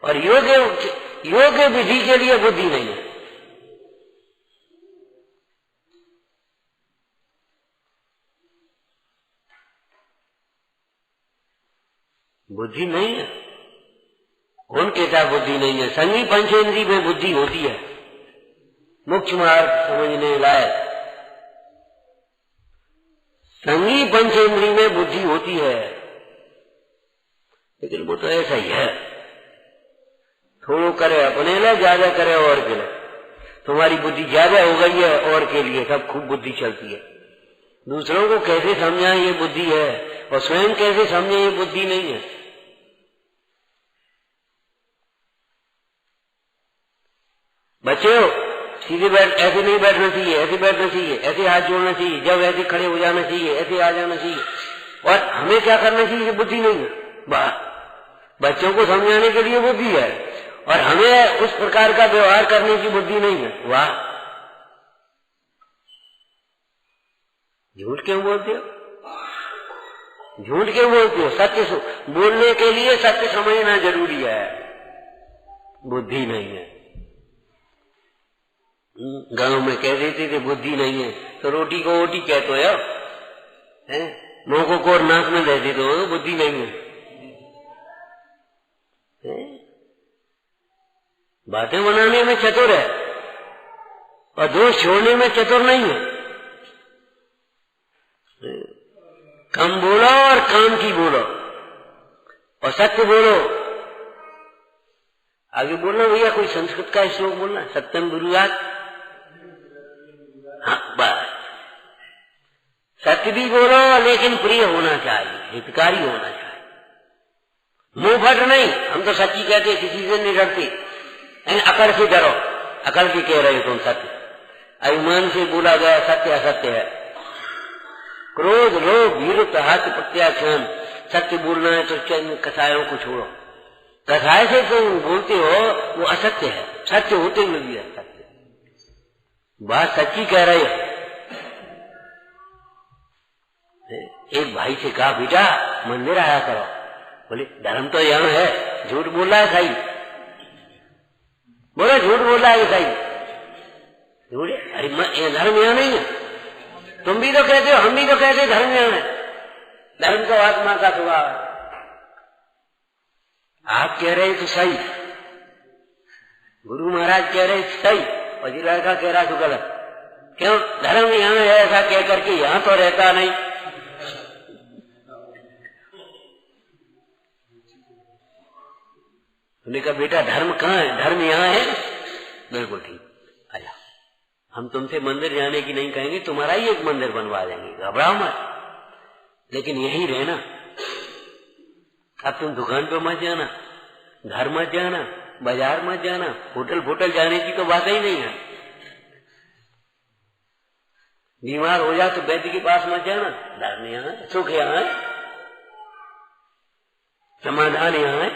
और योग्य विधि के लिए बुद्धि नहीं है। बुद्धि नहीं है। कौन कहता बुद्धि नहीं है? संगी पंचेंद्री में बुद्धि होती है, मुख्य मार्ग समझने लायक। संगी पंचेंद्री में बुद्धि होती है, लेकिन वो तो ऐसा ही है, थोड़ा करे अपने लिए, ज्यादा करे और के लिए। तुम्हारी बुद्धि ज्यादा हो गई है और के लिए, सब खूब बुद्धि चलती है। दूसरों को कैसे समझाएं ये बुद्धि है, और स्वयं कैसे समझे ये बुद्धि नहीं है। बच्चों, सीधे ऐसे नहीं बैठना चाहिए, ऐसे बैठना चाहिए, ऐसे हाथ जोड़ना चाहिए, जब ऐसे खड़े हो जाना चाहिए, ऐसे आ जाना चाहिए। और हमें क्या करना चाहिए, ये बुद्धि नहीं है। बच्चों को समझाने के लिए बुद्धि है, और हमें उस प्रकार का व्यवहार करने की बुद्धि नहीं है। वाह, झूठ क्यों बोलते हो? झूठ क्यों बोलते हो? सत्य बोलने के लिए सत्य समझना जरूरी है, बुद्धि नहीं है। गांव में कह देते थे बुद्धि नहीं है, तो रोटी को ओटी कहते हो, मुंह को कोर नाक में दे देते हो, बुद्धि नहीं है। बातें बनाने में चतुर है और दोष छोड़ने में चतुर नहीं है। कम बोलो और काम की बोलो और सत्य बोलो। आगे बोलना भैया, कोई संस्कृत का श्लोक बोलना, सत्यम ब्रूयात्। हाँ, बस सत्य भी बोलो, लेकिन प्रिय होना चाहिए, हितकारी होना चाहिए। मुंह फट नहीं, हम तो सच्ची कहते, किसी से नहीं डरते। अकड़ से डरो, अकड़ के कह रहे हो तुम सत्य। अभिमान से बोला गया सत्य असत्य है। क्रोध, लोभ, विरुद्ध, हत्या, प्रत्याख्यान, सत्य बोलना है तो कसायों को छोड़ो। कसाय से तुम बोलते हो वो असत्य है, सत्य होते हुए भी असत्य। बात सच्ची कह रहे हो। एक भाई से कहा, बेटा मंदिर आया करो। बोले धर्म तो यहाँ है, झूठ बोल रहा है साईं। बोले झूठ बोल रहा है साईं। झूठ? अरे धर्म यहाँ नहीं है। तुम भी तो कहते हो, हम भी तो कहते धर्म यहाँ है। धर्म तो आत्मा का स्वभाव है। आप कह रहे तो सही, गुरु महाराज कह रहे सही, और जी लड़का कह रहा तो गलत। क्यों? धर्म यहाँ है ऐसा कह करके यहाँ तो रहता नहीं। उन्होंने कहा बेटा धर्म कहाँ है? धर्म यहाँ है। बिल्कुल ठीक, आया। हम तुमसे मंदिर जाने की नहीं कहेंगे, तुम्हारा ही एक मंदिर बनवा देंगे, घबराओ मत। लेकिन यही रहना। अब तुम दुकान पे मत जाना, घर मत जाना, बाजार मत जाना, होटल जाने की तो बात ही नहीं है। बीमार हो जा तो वैद्य के पास मत जाना। धर्म यहाँ है, सुख यहाँ है, समाधान यहाँ है।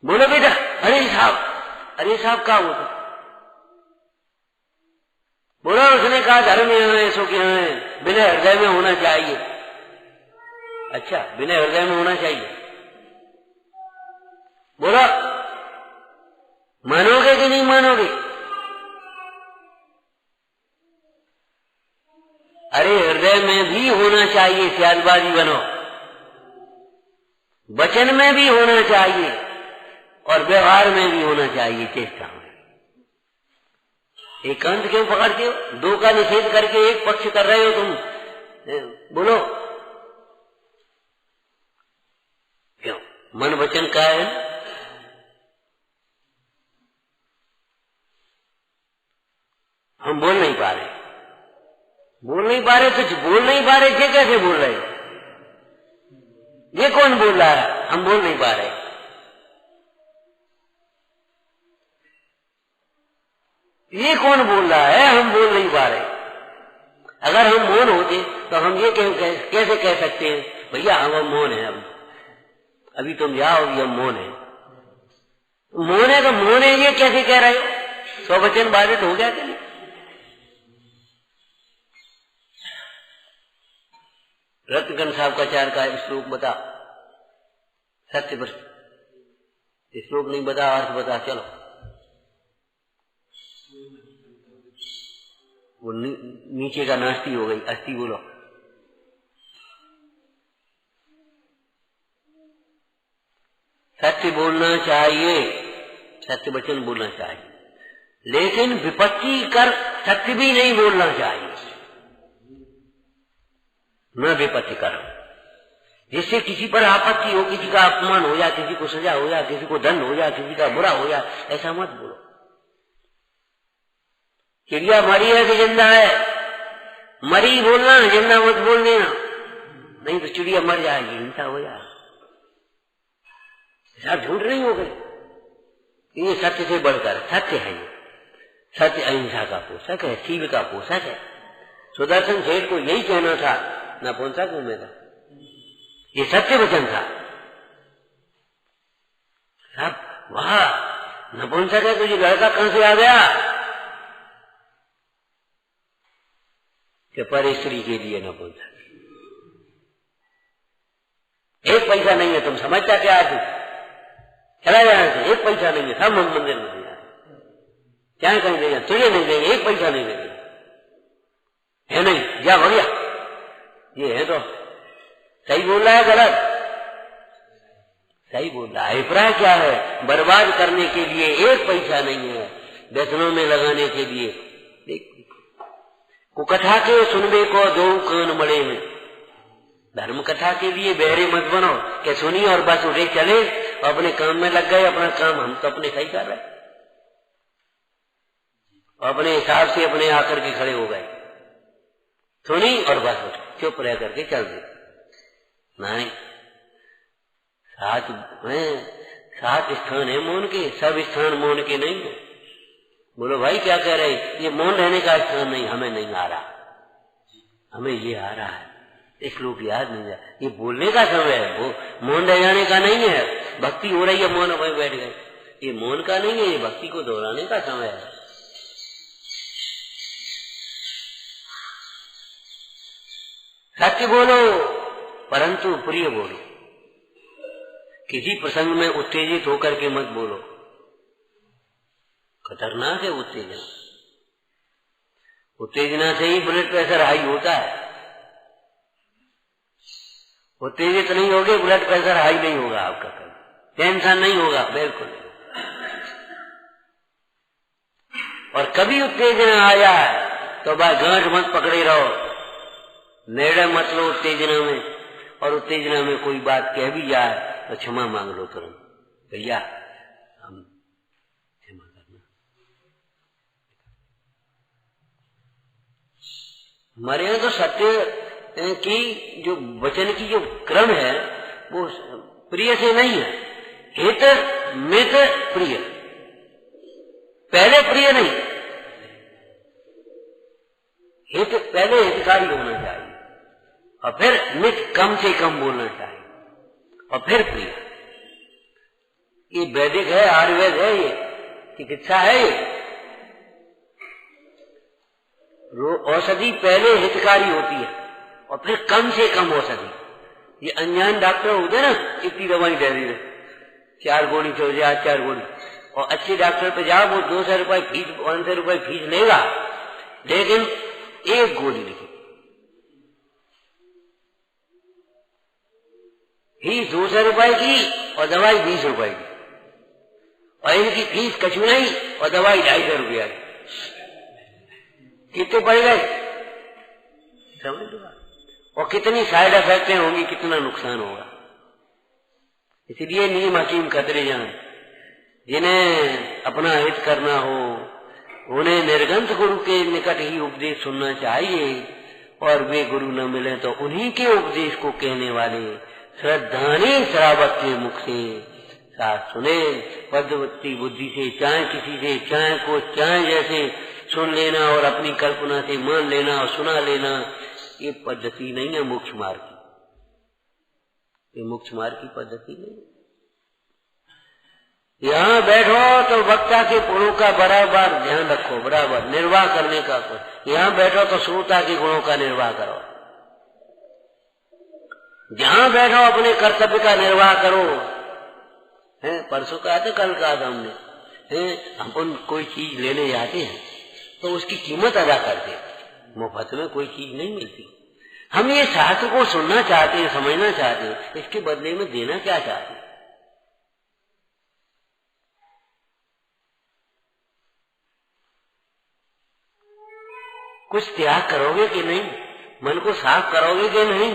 बोलो बेटा, अरे साहब क्या होता? बोलो, उसने कहा धर्म यहाँ है, सुख यहाँ है, बिना हृदय में होना चाहिए। अच्छा, बिना हृदय में होना चाहिए। बोलो, मानोगे कि नहीं मानोगे? अरे हृदय में भी होना चाहिए, सियालबाजी बनो, वचन में भी होना चाहिए और व्यवहार में भी होना चाहिए, चेष्टा में। एकांत क्यों पकड़ते हो? दो का निषेध करके एक पक्ष कर रहे हो तुम, बोलो क्यों? मन वचन का है, हम बोल नहीं पा रहे, तो बोल नहीं पा रहे थे, कैसे बोल रहे हो? ये कौन बोल रहा है? हम बोल नहीं पा रहे। ये कौन बोल रहा है? हम बोल नहीं पा रहे। अगर हम मौन होते तो हम ये कैसे कह सकते हैं भैया हम मौन है, अभी तुम जाओ, अभी हम मौन है। मौन है तो मौन है ये कैसे कह रहे हो? स्ववचन बाधित हो गया कि नहीं? रत्नगन साहब का चार का श्लोक बता, सत्य पर श्लोक नहीं बता, अर्थ बता। चलो वो नीचे का नास्ती हो गई, अस्थि बोलो। सत्य बोलना चाहिए, सत्य वचन बोलना चाहिए, लेकिन विपत्ति कर सत्य भी नहीं बोलना चाहिए, न विपत्ति कर, जिससे किसी पर आपत्ति हो, किसी का अपमान हो जाए, किसी को सजा हो जाए, किसी को दंड हो जाए, किसी का बुरा हो जाए, ऐसा मत बोलो। चिड़िया मरी है कि जिंदा है? मरी बोलना, जिंदा मत बोल देना, नहीं तो चिड़िया मर जाएगी, हिंसा हो जाए। ऐसा झूठ नहीं हो गए। ये सत्य से बढ़कर सत्य है, ये सत्य अहिंसा का पोषक है, शील का पोषक है। सुदर्शन सेठ को यही कहना था, नपुंसक हूं मैं, ये सत्य वचन था। सब वाह नपुंसक है, तुझे लड़का कहां से आ गया कि पर स्त्री के लिए नपुंसक, एक पैसा नहीं है, तुम समझता क्या है? तू चला जाना से, एक पैसा नहीं है, सब मंदिर में दे जाए, क्या कहीं दे जाए, तुझे नहीं देंगे, एक पैसा नहीं देंगे, है नहीं, जा भैया। ये है तो सही बोल रहा है गलत? सही बोल रहा है। अभिप्राय क्या है? बर्बाद करने के लिए एक पैसा नहीं है, व्यसनों में लगाने के लिए एक। कुकथा के सुनबे को दो कान मड़े में, धर्म कथा के लिए बहरे मत बनो कि सुनी और बस उठे चले, अपने काम में लग गए, अपना काम हम तो अपने सही कर रहे, अपने हिसाब से अपने आकर के खड़े हो गए, सुनी और बस उठे, चुप रह करके चल दे। नहीं, सात स्थान है मौन के, सब स्थान मौन के नहीं है। बोलो भाई क्या कह रहे? ये मौन रहने का स्थान नहीं, हमें नहीं आ रहा, हमें ये आ रहा है, इस श्लोक याद नहीं है। ये बोलने का समय है, वो मौन रह जाने का नहीं है। भक्ति हो रही है, मौन वहीं बैठ गए, ये मौन का नहीं है, ये भक्ति को दोहराने का समय है। सत्य बोलो परंतु प्रिय बोलो, किसी प्रसंग में उत्तेजित होकर के मत बोलो, खतरनाक है उत्तेजना। उत्तेजना से ही ब्लड प्रेशर हाई होता है, उत्तेजित नहीं होगे ब्लड प्रेशर हाई नहीं होगा आपका, कभी टेंशन नहीं होगा, बिल्कुल नहीं। और कभी उत्तेजना आ जाए तो बस गांठ मत पकड़े रहो, निर्णय मत लो उत्तेजना में, और उत्तेजना में कोई बात कह भी जाए तो क्षमा मांग लो तुरंत, भैया हम क्षमा करना। हमारे यहाँ तो सत्य की जो वचन की जो क्रम है वो प्रिय से नहीं है, हित मित प्रिय, पहले प्रिय नहीं, हित पहले हितकारी होना चाहिए, और फिर मित कम से कम बोलना चाहिए, और फिर प्रिय। ये वैदिक है, आयुर्वेद है, ये चिकित्सा है, ये औषधि पहले हितकारी होती है और फिर कम से कम औषधि। ये अनजान डॉक्टर होते ना, इतनी दवाई दे दी, 4 गोली चल जाए, 4 गोली, और अच्छे डॉक्टर पे जाओ वो 200 रुपए फीस, 500 रुपए फीस लेगा, लेकिन एक गोली लिखी, फीस 200 रुपए की और दवाई 20 रुपए की, और इनकी फीस कछु नहीं और दवाई 250 रुपया की। कितने पड़ गए समझ लो, और कितनी साइड इफेक्टें होंगी, कितना नुकसान होगा। इसलिए नीम हकीम खतरे जान, जिन्हें अपना हित करना हो उन्हें निर्गंथ गुरु के निकट ही उपदेश सुनना चाहिए, और वे गुरु न मिले तो उन्हीं के उपदेश को कहने वाले श्रद्धानी श्रावक के मुख से साथ सुने। पद्मवती बुद्धि से चाहे किसी से चाहे को चाहे जैसे सुन लेना और अपनी कल्पना से मान लेना और सुना लेना, ये पद्धति नहीं है मोक्ष मार्ग की, ये मोक्ष मार्ग की पद्धति नहीं। यहाँ बैठो तो वक्ता के गुणों का बराबर ध्यान रखो, बराबर निर्वाह करने का। यहाँ बैठो तो श्रोता के गुणों का निर्वाह करो, जहाँ बैठो अपने कर्तव्य का निर्वाह करो। है परसों कहा था, कल कहा था हमने, अपन कोई चीज लेने जाते हैं तो उसकी कीमत अदा करते हैं, मुफ्त में कोई चीज नहीं मिलती। हम ये शास्त्र को सुनना चाहते हैं, समझना चाहते हैं, इसके बदले में देना क्या चाहते हैं? कुछ त्याग करोगे कि नहीं? मन को साफ करोगे कि नहीं?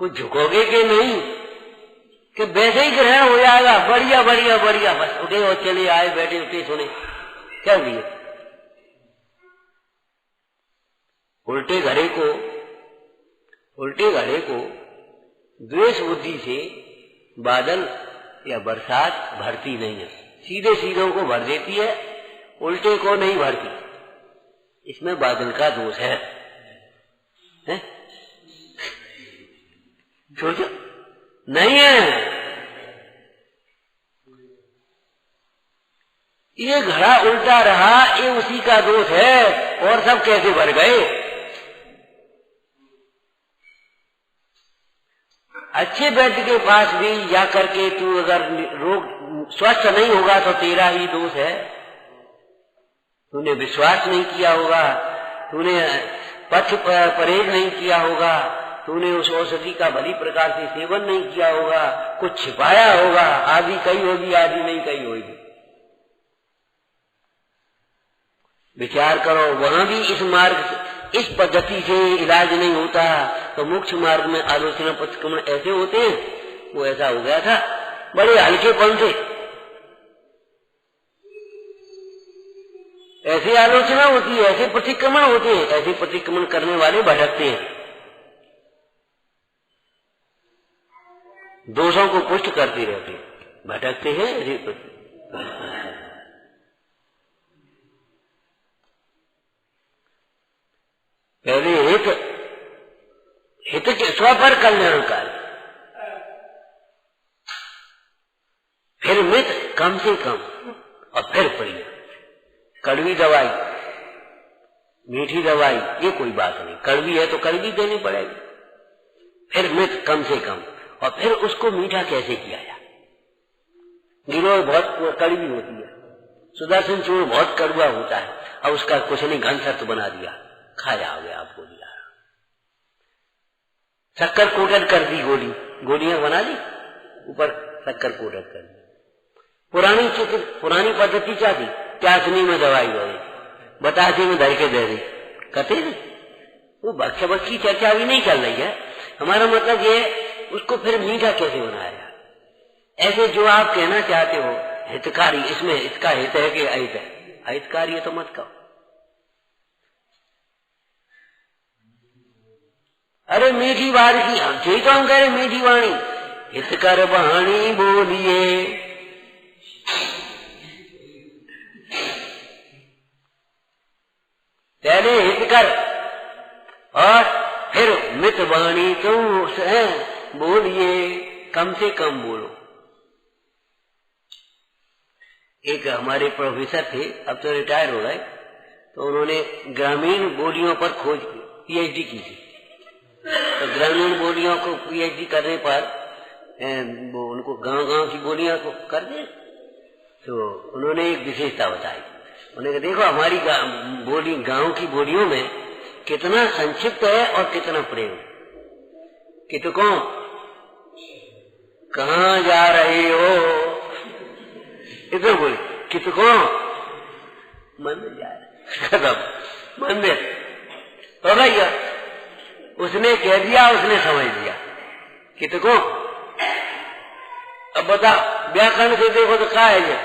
कुछ झुकोगे कि नहीं? कि वैसे ही ग्रहण हो जाएगा, बढ़िया बढ़िया बढ़िया, बस उठे और चले आए, बैठे उठे सुने, क्या हुई? उल्टे घड़े को द्वेष बुद्धि से बादल या बरसात भरती नहीं है, सीधे सीधों को भर देती है, उल्टे को नहीं भरती। इसमें बादल का दोष है? सोचो, नहीं है। ये घड़ा उल्टा रहा, ये उसी का दोष है, और सब कैसे भर गए? अच्छे वैद्य के पास भी जा करके तू अगर रोग स्वस्थ नहीं होगा तो तेरा ही दोष है। तूने विश्वास नहीं किया होगा, तूने पथ परहेज नहीं किया होगा, तूने उस औषधि का भली प्रकार से सेवन नहीं किया होगा, कुछ छिपाया होगा, आदि कही होगी आदि नहीं कही होगी। विचार करो, वहां भी इस मार्ग इस पद्धति से इलाज नहीं होता तो मोक्ष मार्ग में आलोचना प्रतिक्रमण ऐसे होते हैं। वो ऐसा हो गया था बड़े हल्केपन से, ऐसी आलोचना होती है, ऐसे प्रतिक्रमण होते हैं, ऐसे प्रतिक्रमण करने वाले भटकते हैं, दोषों को पुष्ट करते रहते हैं, भटकते हैं। पहले हित के स्वपर कल्याणकारी, फिर मित कम से कम, और फिर प्रिय। कड़वी दवाई मीठी दवाई ये कोई बात नहीं, कड़वी है तो कड़वी देनी पड़ेगी, फिर मित कम से कम, और फिर उसको मीठा कैसे किया जाए। गिरोह बहुत कड़वी होती है, सुदर्शन चूर्ण बहुत कड़वा होता है, अब उसका कुछ नहीं घन सत्व बना दिया, खा जाओगे आपको दिया। शक्कर कोटेड कर दी, गोलियां बना दी, ऊपर शक्कर कोटेड कर दी। पुरानी पद्धति क्या थी? चाशनी में दवाई दे, बतासे में धर के दे दी, कहते थे। वो बख्श की चर्चा भी नहीं चल रही है। हमारा मतलब ये उसको फिर मीठा कैसे बनाया। ऐसे जो आप कहना चाहते हो हितकारी, इसमें इसका हित है कि अहित है? अहितकारी है तो मत कहो। अरे मीठी वाणी की, यही तो हम कह रहे मीठी वाणी, हितकर वाणी बोलिए। पहले हितकर और फिर मित वाणी तुम बोलिए, कम से कम बोलो। एक हमारे प्रोफेसर थे, अब तो रिटायर हो गए, तो उन्होंने ग्रामीण बोलियों पर खोज की, पीएचडी की थी। तो ग्रामीण बोलियों को पीएचडी करने पर वो उनको गांव की बोलियां को कर दे, तो उन्होंने एक विशेषता बताई। उन्होंने कहा देखो हमारी बोली गांव की बोलियों में कितना संक्षिप्त है और कितना प्रेम। कितकों कहाँ जा रहे हो? इधर बोले कितको मंदिर जा रहे। खत्म, मंदिर हो गई। उसने कह दिया, उसने समझ लिया कितको। अब बता, व्याकरण से देखो तो क्या है ये?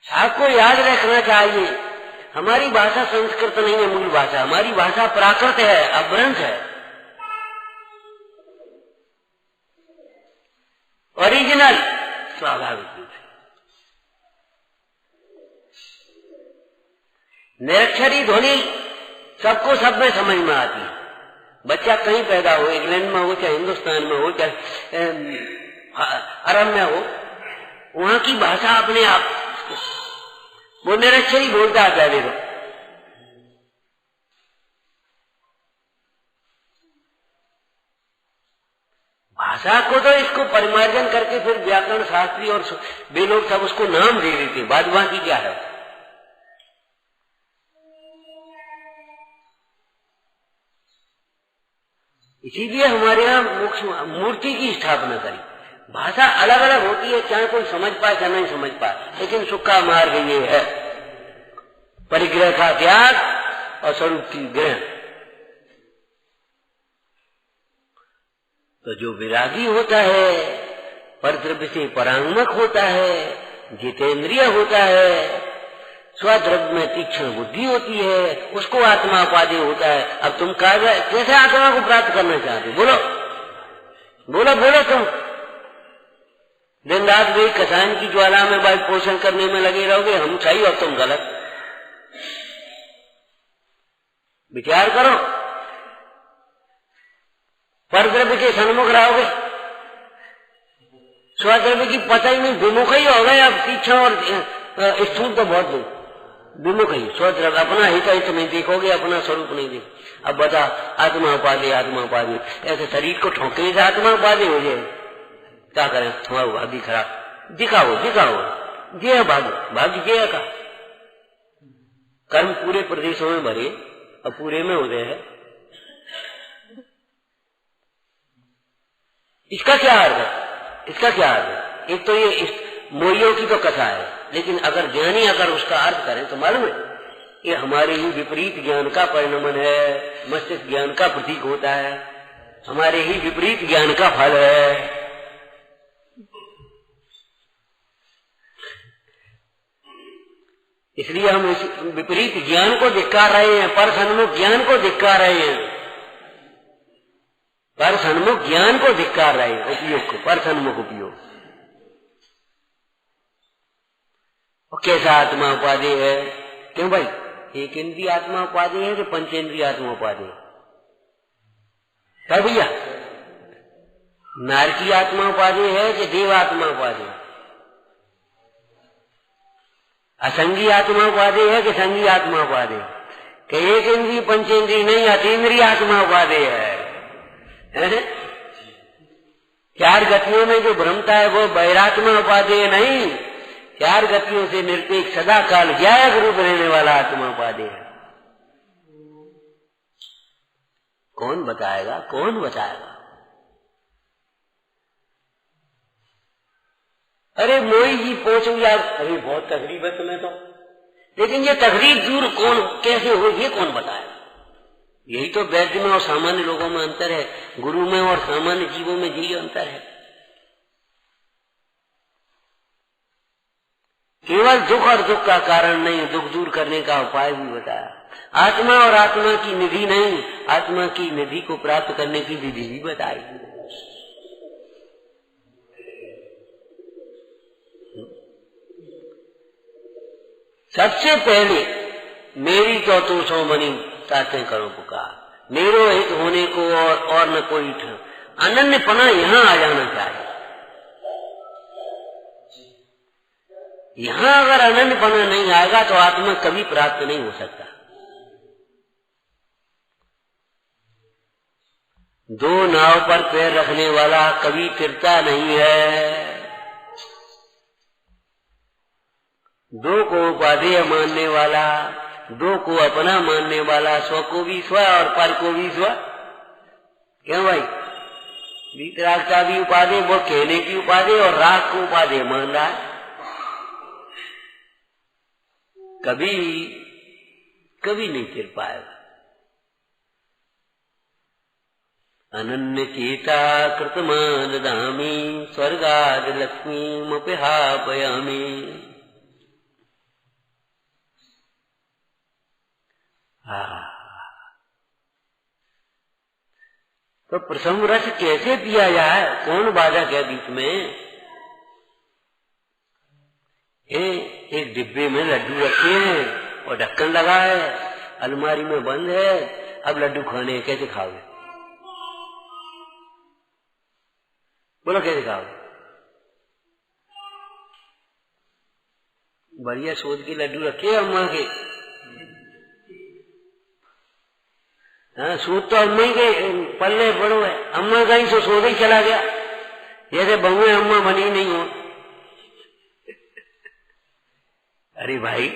आपको याद रखना चाहिए, हमारी भाषा संस्कृत नहीं है मूल भाषा, हमारी भाषा प्राकृत है, अपभ्रंश है, ओरिजिनल, स्वाभाविक रूप से। निरक्षरी ध्वनि सबको सब में समझ में आती है। बच्चा कहीं पैदा हो, इंग्लैंड में हो चाहे हिंदुस्तान में हो चाहे अरब में हो, वहां की भाषा अपने आप वो निरक्षरी बोलता आता है। देखो भाषा को तो इसको परिमार्जन करके फिर व्याकरण शास्त्री और वे लोग सब उसको नाम दे देते, बाद बाकी क्या है। इसीलिए हमारे यहाँ मूर्ति की स्थापना करी। भाषा अलग अलग होती है, चाहे कोई समझ पाए चाहे नहीं समझ पाए, लेकिन सुख का मार्ग ये है, परिग्रह का त्याग और स्वरूप की ग्रहण। तो जो विरागी होता है, परद्रव्य से परांगमुख होता है, जितेंद्रिय होता है, स्वद्रव्य में तीक्ष्ण बुद्धि होती है, उसको आत्मा उपाधि होता है। अब तुम कैसे आत्मा को प्राप्त करना चाहते? बोलो बोलो बोलो। तुम दिन रात वही कसायन की ज्वाला में वायु पोषण करने में लगे रहोगे, हम सही और तुम गलत। विचार करो, परद्रव्य के सन्मुख रहोगे, स्वद्रव्य की पता ही नहीं, विमुख ही हो गए। अब तीक्ष्ण और स्थूल तो बहुत नहीं, विमुख ही। स्वद्रव्य अपना हित नहीं देखोगे, अपना स्वरूप नहीं देख। अब बता, आत्मा उपाधि, आत्मा उपाधि, ऐसे शरीर को ठोकने से आत्मा उपाधि हो जाए, क्या करें? तुम्हारा भाग्य खराब। दिखाओ दिखाओ, जय भाग्य जय का कर्म पूरे प्रदेशों में भरे और पूरे में हो गए हैं। इसका क्या अर्थ है? इसका क्या अर्थ है? एक तो ये मोहियों की तो कथा है, लेकिन अगर ज्ञानी अगर उसका अर्थ करें तो मालूम है ये हमारे ही विपरीत ज्ञान का परिणमन है। मस्तिष्क ज्ञान का प्रतीक होता है, हमारे ही विपरीत ज्ञान का फल है। इसलिए हम इस विपरीत ज्ञान को धिक्कार रहे हैं, पर सन्मुख ज्ञान को धिक्कार रहे हैं, पर सन्मुख ज्ञान को धिक्कार रहे हैं, उपयोग को, पर सन्मुख उपयोग। और कैसा आत्मा उपाधि है? क्यों भाई, एक इंद्रिय आत्मा उपाधि है कि पंचेंद्रिय आत्मा उपाधि है? क्या भैया, नार की आत्मा उपाधि है कि देव आत्मा उपाधि है? असंगी आत्मा उपाधि है कि संगी आत्मा उपाधि? कि एक इंद्रिय पंचेंद्रिय नहीं, अतीन्द्रिय आत्मा उपाधि है। चार गतियों में जो भ्रमता है वो बहिरात्मा उपाधि है नहीं, चार गतियों से निरपेक्ष सदा काल ज्ञायक रूप रहने वाला आत्मा उपाधि है। कौन बताएगा? कौन बताएगा? अरे मोई जी पहुंचो यार, अरे बहुत तकलीफ है तुम्हें तो, लेकिन ये तकलीफ दूर कौन कैसे हो ये कौन बताएगा? यही तो वैद्य में और सामान्य लोगों में अंतर है, गुरु में और सामान्य जीवों में यही अंतर है। केवल दुख और दुख का कारण नहीं, दुख दूर करने का उपाय भी बताया। आत्मा और आत्मा की निधि नहीं, आत्मा की निधि को प्राप्त करने की विधि भी बताई। सबसे पहले मेरी तो तू सो मनी ताते करो पुकार, मेरो हित होने को और न कोई ठहर। अनन्यपना यहाँ आ जाना चाहिए। यहाँ अगर अनन्यपना नहीं आएगा तो आत्मा कभी प्राप्त नहीं हो सकता। दो नाव पर पैर रखने वाला कभी तिरता नहीं है। दो को उपाधेय मानने वाला, दो को अपना मानने वाला, स्व को भी स्व और पर को भी स्व। क्यों भाई? वीतराग का भी उपाधि वो कहने की उपाधि और राग को उपाधि मान रहा है। कभी कभी नहीं चिर पाएगा। अनन्य चेता कृतमान दामी स्वर्गाद लक्ष्मी मपिहापयामी। तो प्रथम रस कैसे पिया जाए, कौन बाधा क्या बीच में? एक डिब्बे में लड्डू रखे हैं और ढक्कन लगा है, अलमारी में बंद है। अब लड्डू खाने हैं, कैसे खाओगे? बोलो कैसे खाओगे? बढ़िया सोच के लड्डू रखे अम्मा के। हाँ, सूद तो अम्मा के पल्ले बड़ो है, अम्मा का ही सो सोच ही चला गया, जैसे बहुएं अम्मा बनी नहीं हो। अरे भाई,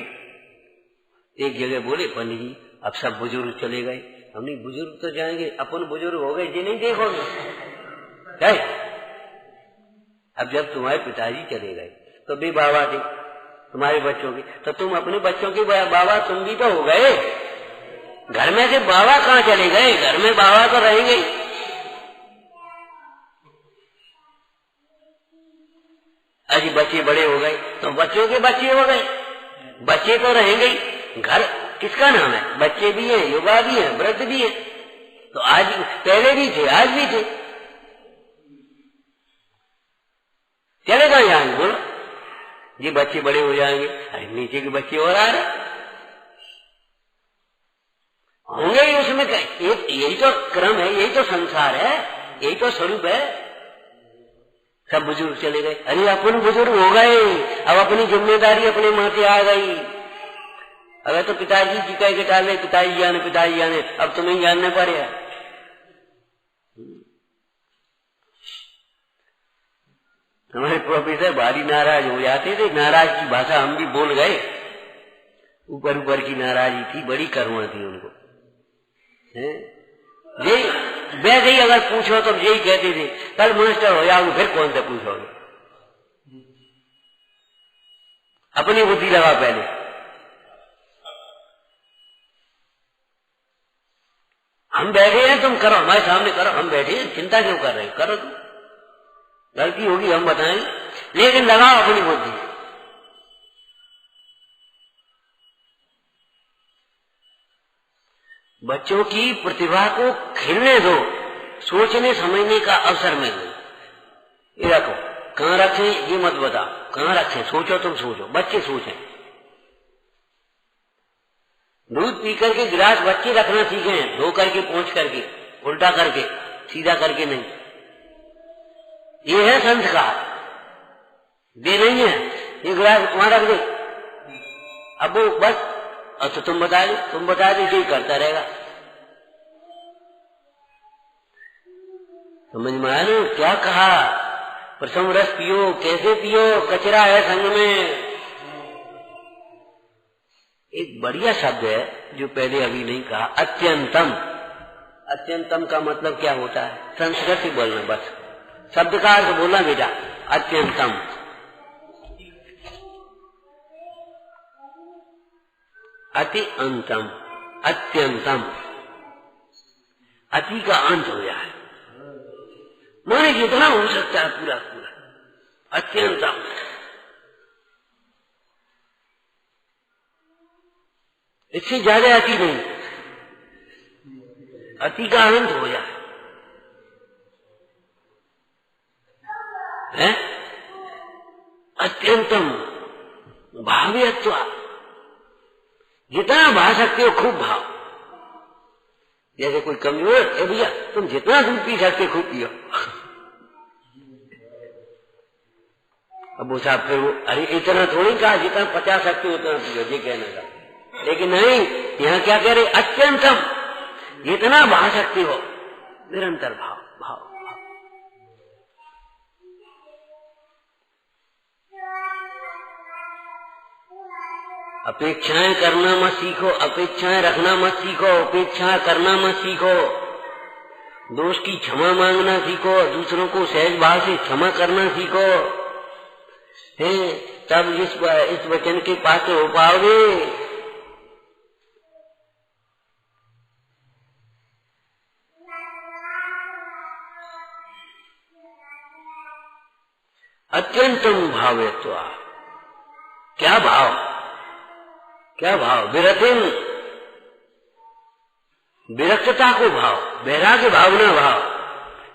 एक जगह बोले पंडित जी अब सब बुजुर्ग चले गए। हमने बुजुर्ग तो जाएंगे, अपन बुजुर्ग हो गए, ये नहीं देखोगे क्या? अब जब तुम्हारे पिताजी चले गए तो भी बाबा थे तुम्हारे बच्चों के, तो तुम अपने बच्चों के बाबा तुम भी तो हो गए। घर में से बाबा कहाँ चले गए? घर में बाबा तो रहेंगे। अजी बच्चे बड़े हो गए तो बच्चों के बच्चे हो गए, बच्चे तो रहेंगे ही। घर किसका नाम है? बच्चे भी हैं, युवा भी हैं, वृद्ध भी हैं। तो आज पहले भी थे, आज भी थे, चले कहाँ जाएंगे? बोलो जी बच्चे बड़े हो जाएंगे, अरे नीचे के बच्चे और आ रहे होंगे ही उसमें। यही तो क्रम है, यही तो संसार है, यही तो स्वरूप है। सब बुजुर्ग चले गए, अरे अपन बुजुर्ग हो गए, अब अपनी जिम्मेदारी अपने माथे आ गई। अगर तो पिताजी जी कह के डाले पिताजी जाने, अब तुम्हें जानने पड़ेगा। हमारे प्रोफेसर भारी नाराज हो जाते थे, नाराज की भाषा हम भी बोल गए। ऊपर ऊपर की नाराजी थी, बड़ी करुणा थी उनको। यही वैसे ही अगर पूछो तो यही कहते थे, कल मास्टर हो जाओगे फिर कौन से पूछोगे? अपनी बुद्धि लगा पहले। हम बैठे हैं, तुम करो, हमारे सामने करो, हम बैठे हैं, चिंता क्यों कर रहे? करो तुम, गलती होगी हम बताएंगे, लेकिन लगाओ अपनी बुद्धि। बच्चों की प्रतिभा को खिलने दो, सोचने समझने का अवसर मिल दो। ये रखो, कहाँ रखें ये मत बताओ, कहाँ रखें सोचो, तुम सोचो, बच्चे सोचें। दूध पी करके गिलास बच्चे रखना सीखे, धो करके, पोंछ करके, उल्टा करके, सीधा करके नहीं। ये है संस्कार, दे नहीं है ये गिलास वहां रख दे, अब वो बस। तो तुम बता दो यही करता रहेगा। समझ में आया ना क्या कहा? प्रथम रस पियो, कैसे पियो? कचरा है संग में। एक बढ़िया शब्द है जो पहले अभी नहीं कहा, अत्यंतम। अत्यंतम का मतलब क्या होता है? संस्कृत ही बोलना, बस शब्द का अर्थ बोलना बेटा, अत्यंतम। अति अंतम, अत्यंतम, अति का अंत हो जाए, माने जितना हो सकता है पूरा पूरा, अत्यंतम। इससे ज्यादा अति नहीं, अति का अंत हो जाए है। अत्यंतम भाव्यत्व, जितना भा सकते हो खूब भाव। जैसे कोई कमजोर है, भैया तुम जितना दूध पी सकते खूब पियो। अब वो साहब फिर वो, अरे इतना थोड़ी कहा, जितना 50 सकते हो उतना पियो, ये कहना था। लेकिन नहीं, यहाँ क्या कह रहे? अत्यंतम, जितना भा सकते हो, निरंतर भाव भाव। अपेक्षाएं करना मत सीखो, अपेक्षाएं रखना मत सीखो, अपेक्षाएं करना मत सीखो। दोष की क्षमा मांगना सीखो, दूसरों को सहज भाव से क्षमा करना सीखो, है तब इस वचन के पात्र हो पाओगे। अत्यंतम भाव्यत्वा, क्या भाव, क्या भाव, विरतिम, विरक्तता को भाव, वैराग्य भावना भाव।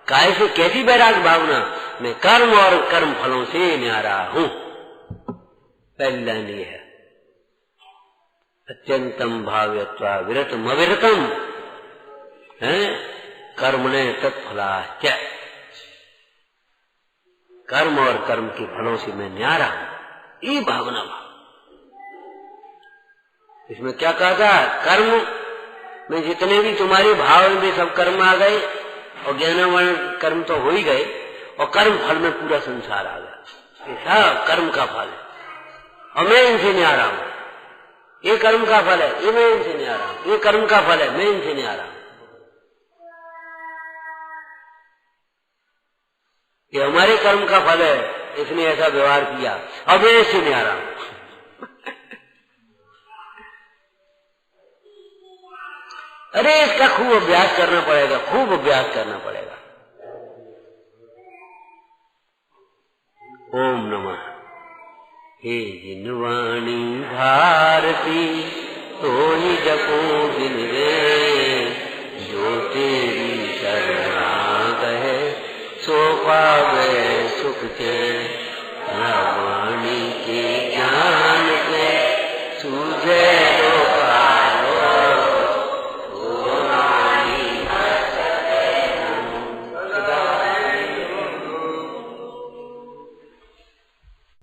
काय से कैसी वैराग्य भावना? मैं कर्म और कर्म फलों से न्यारा हूं। पहली लाइन ये है, अत्यंतम भाव्यत्वा विरतम अविरतम है कर्मणे तत्फलाश्च, कर्म और कर्म के फलों से मैं न्यारा हूं, ये भावना भाव। इसमें क्या कहा था? कर्म में जितने भी तुम्हारे भाव में सब कर्म आ गए, और ज्ञानावरण कर्म तो हो ही गए, और कर्म फल में पूरा संसार आ गया। ये सब कर्म का फल है, और मैं इनसे नहीं आ रहा हूं। ये कर्म का फल है, ये मैं इनसे नहीं आ रहा हूं। ये कर्म का फल है, मैं इनसे नहीं आ रहा हूं। ये हमारे कर्म का फल है, इसने ऐसा व्यवहार किया, और मैं इससे नहीं आ रहा हूं। अरे इसका खूब अभ्यास करना पड़ेगा, खूब अभ्यास करना पड़ेगा। ओम नमः। हे जिनवाणी भारती तो ही जपो दिन रे, जो तेरी शरणा गए सो पावे सुख चैन।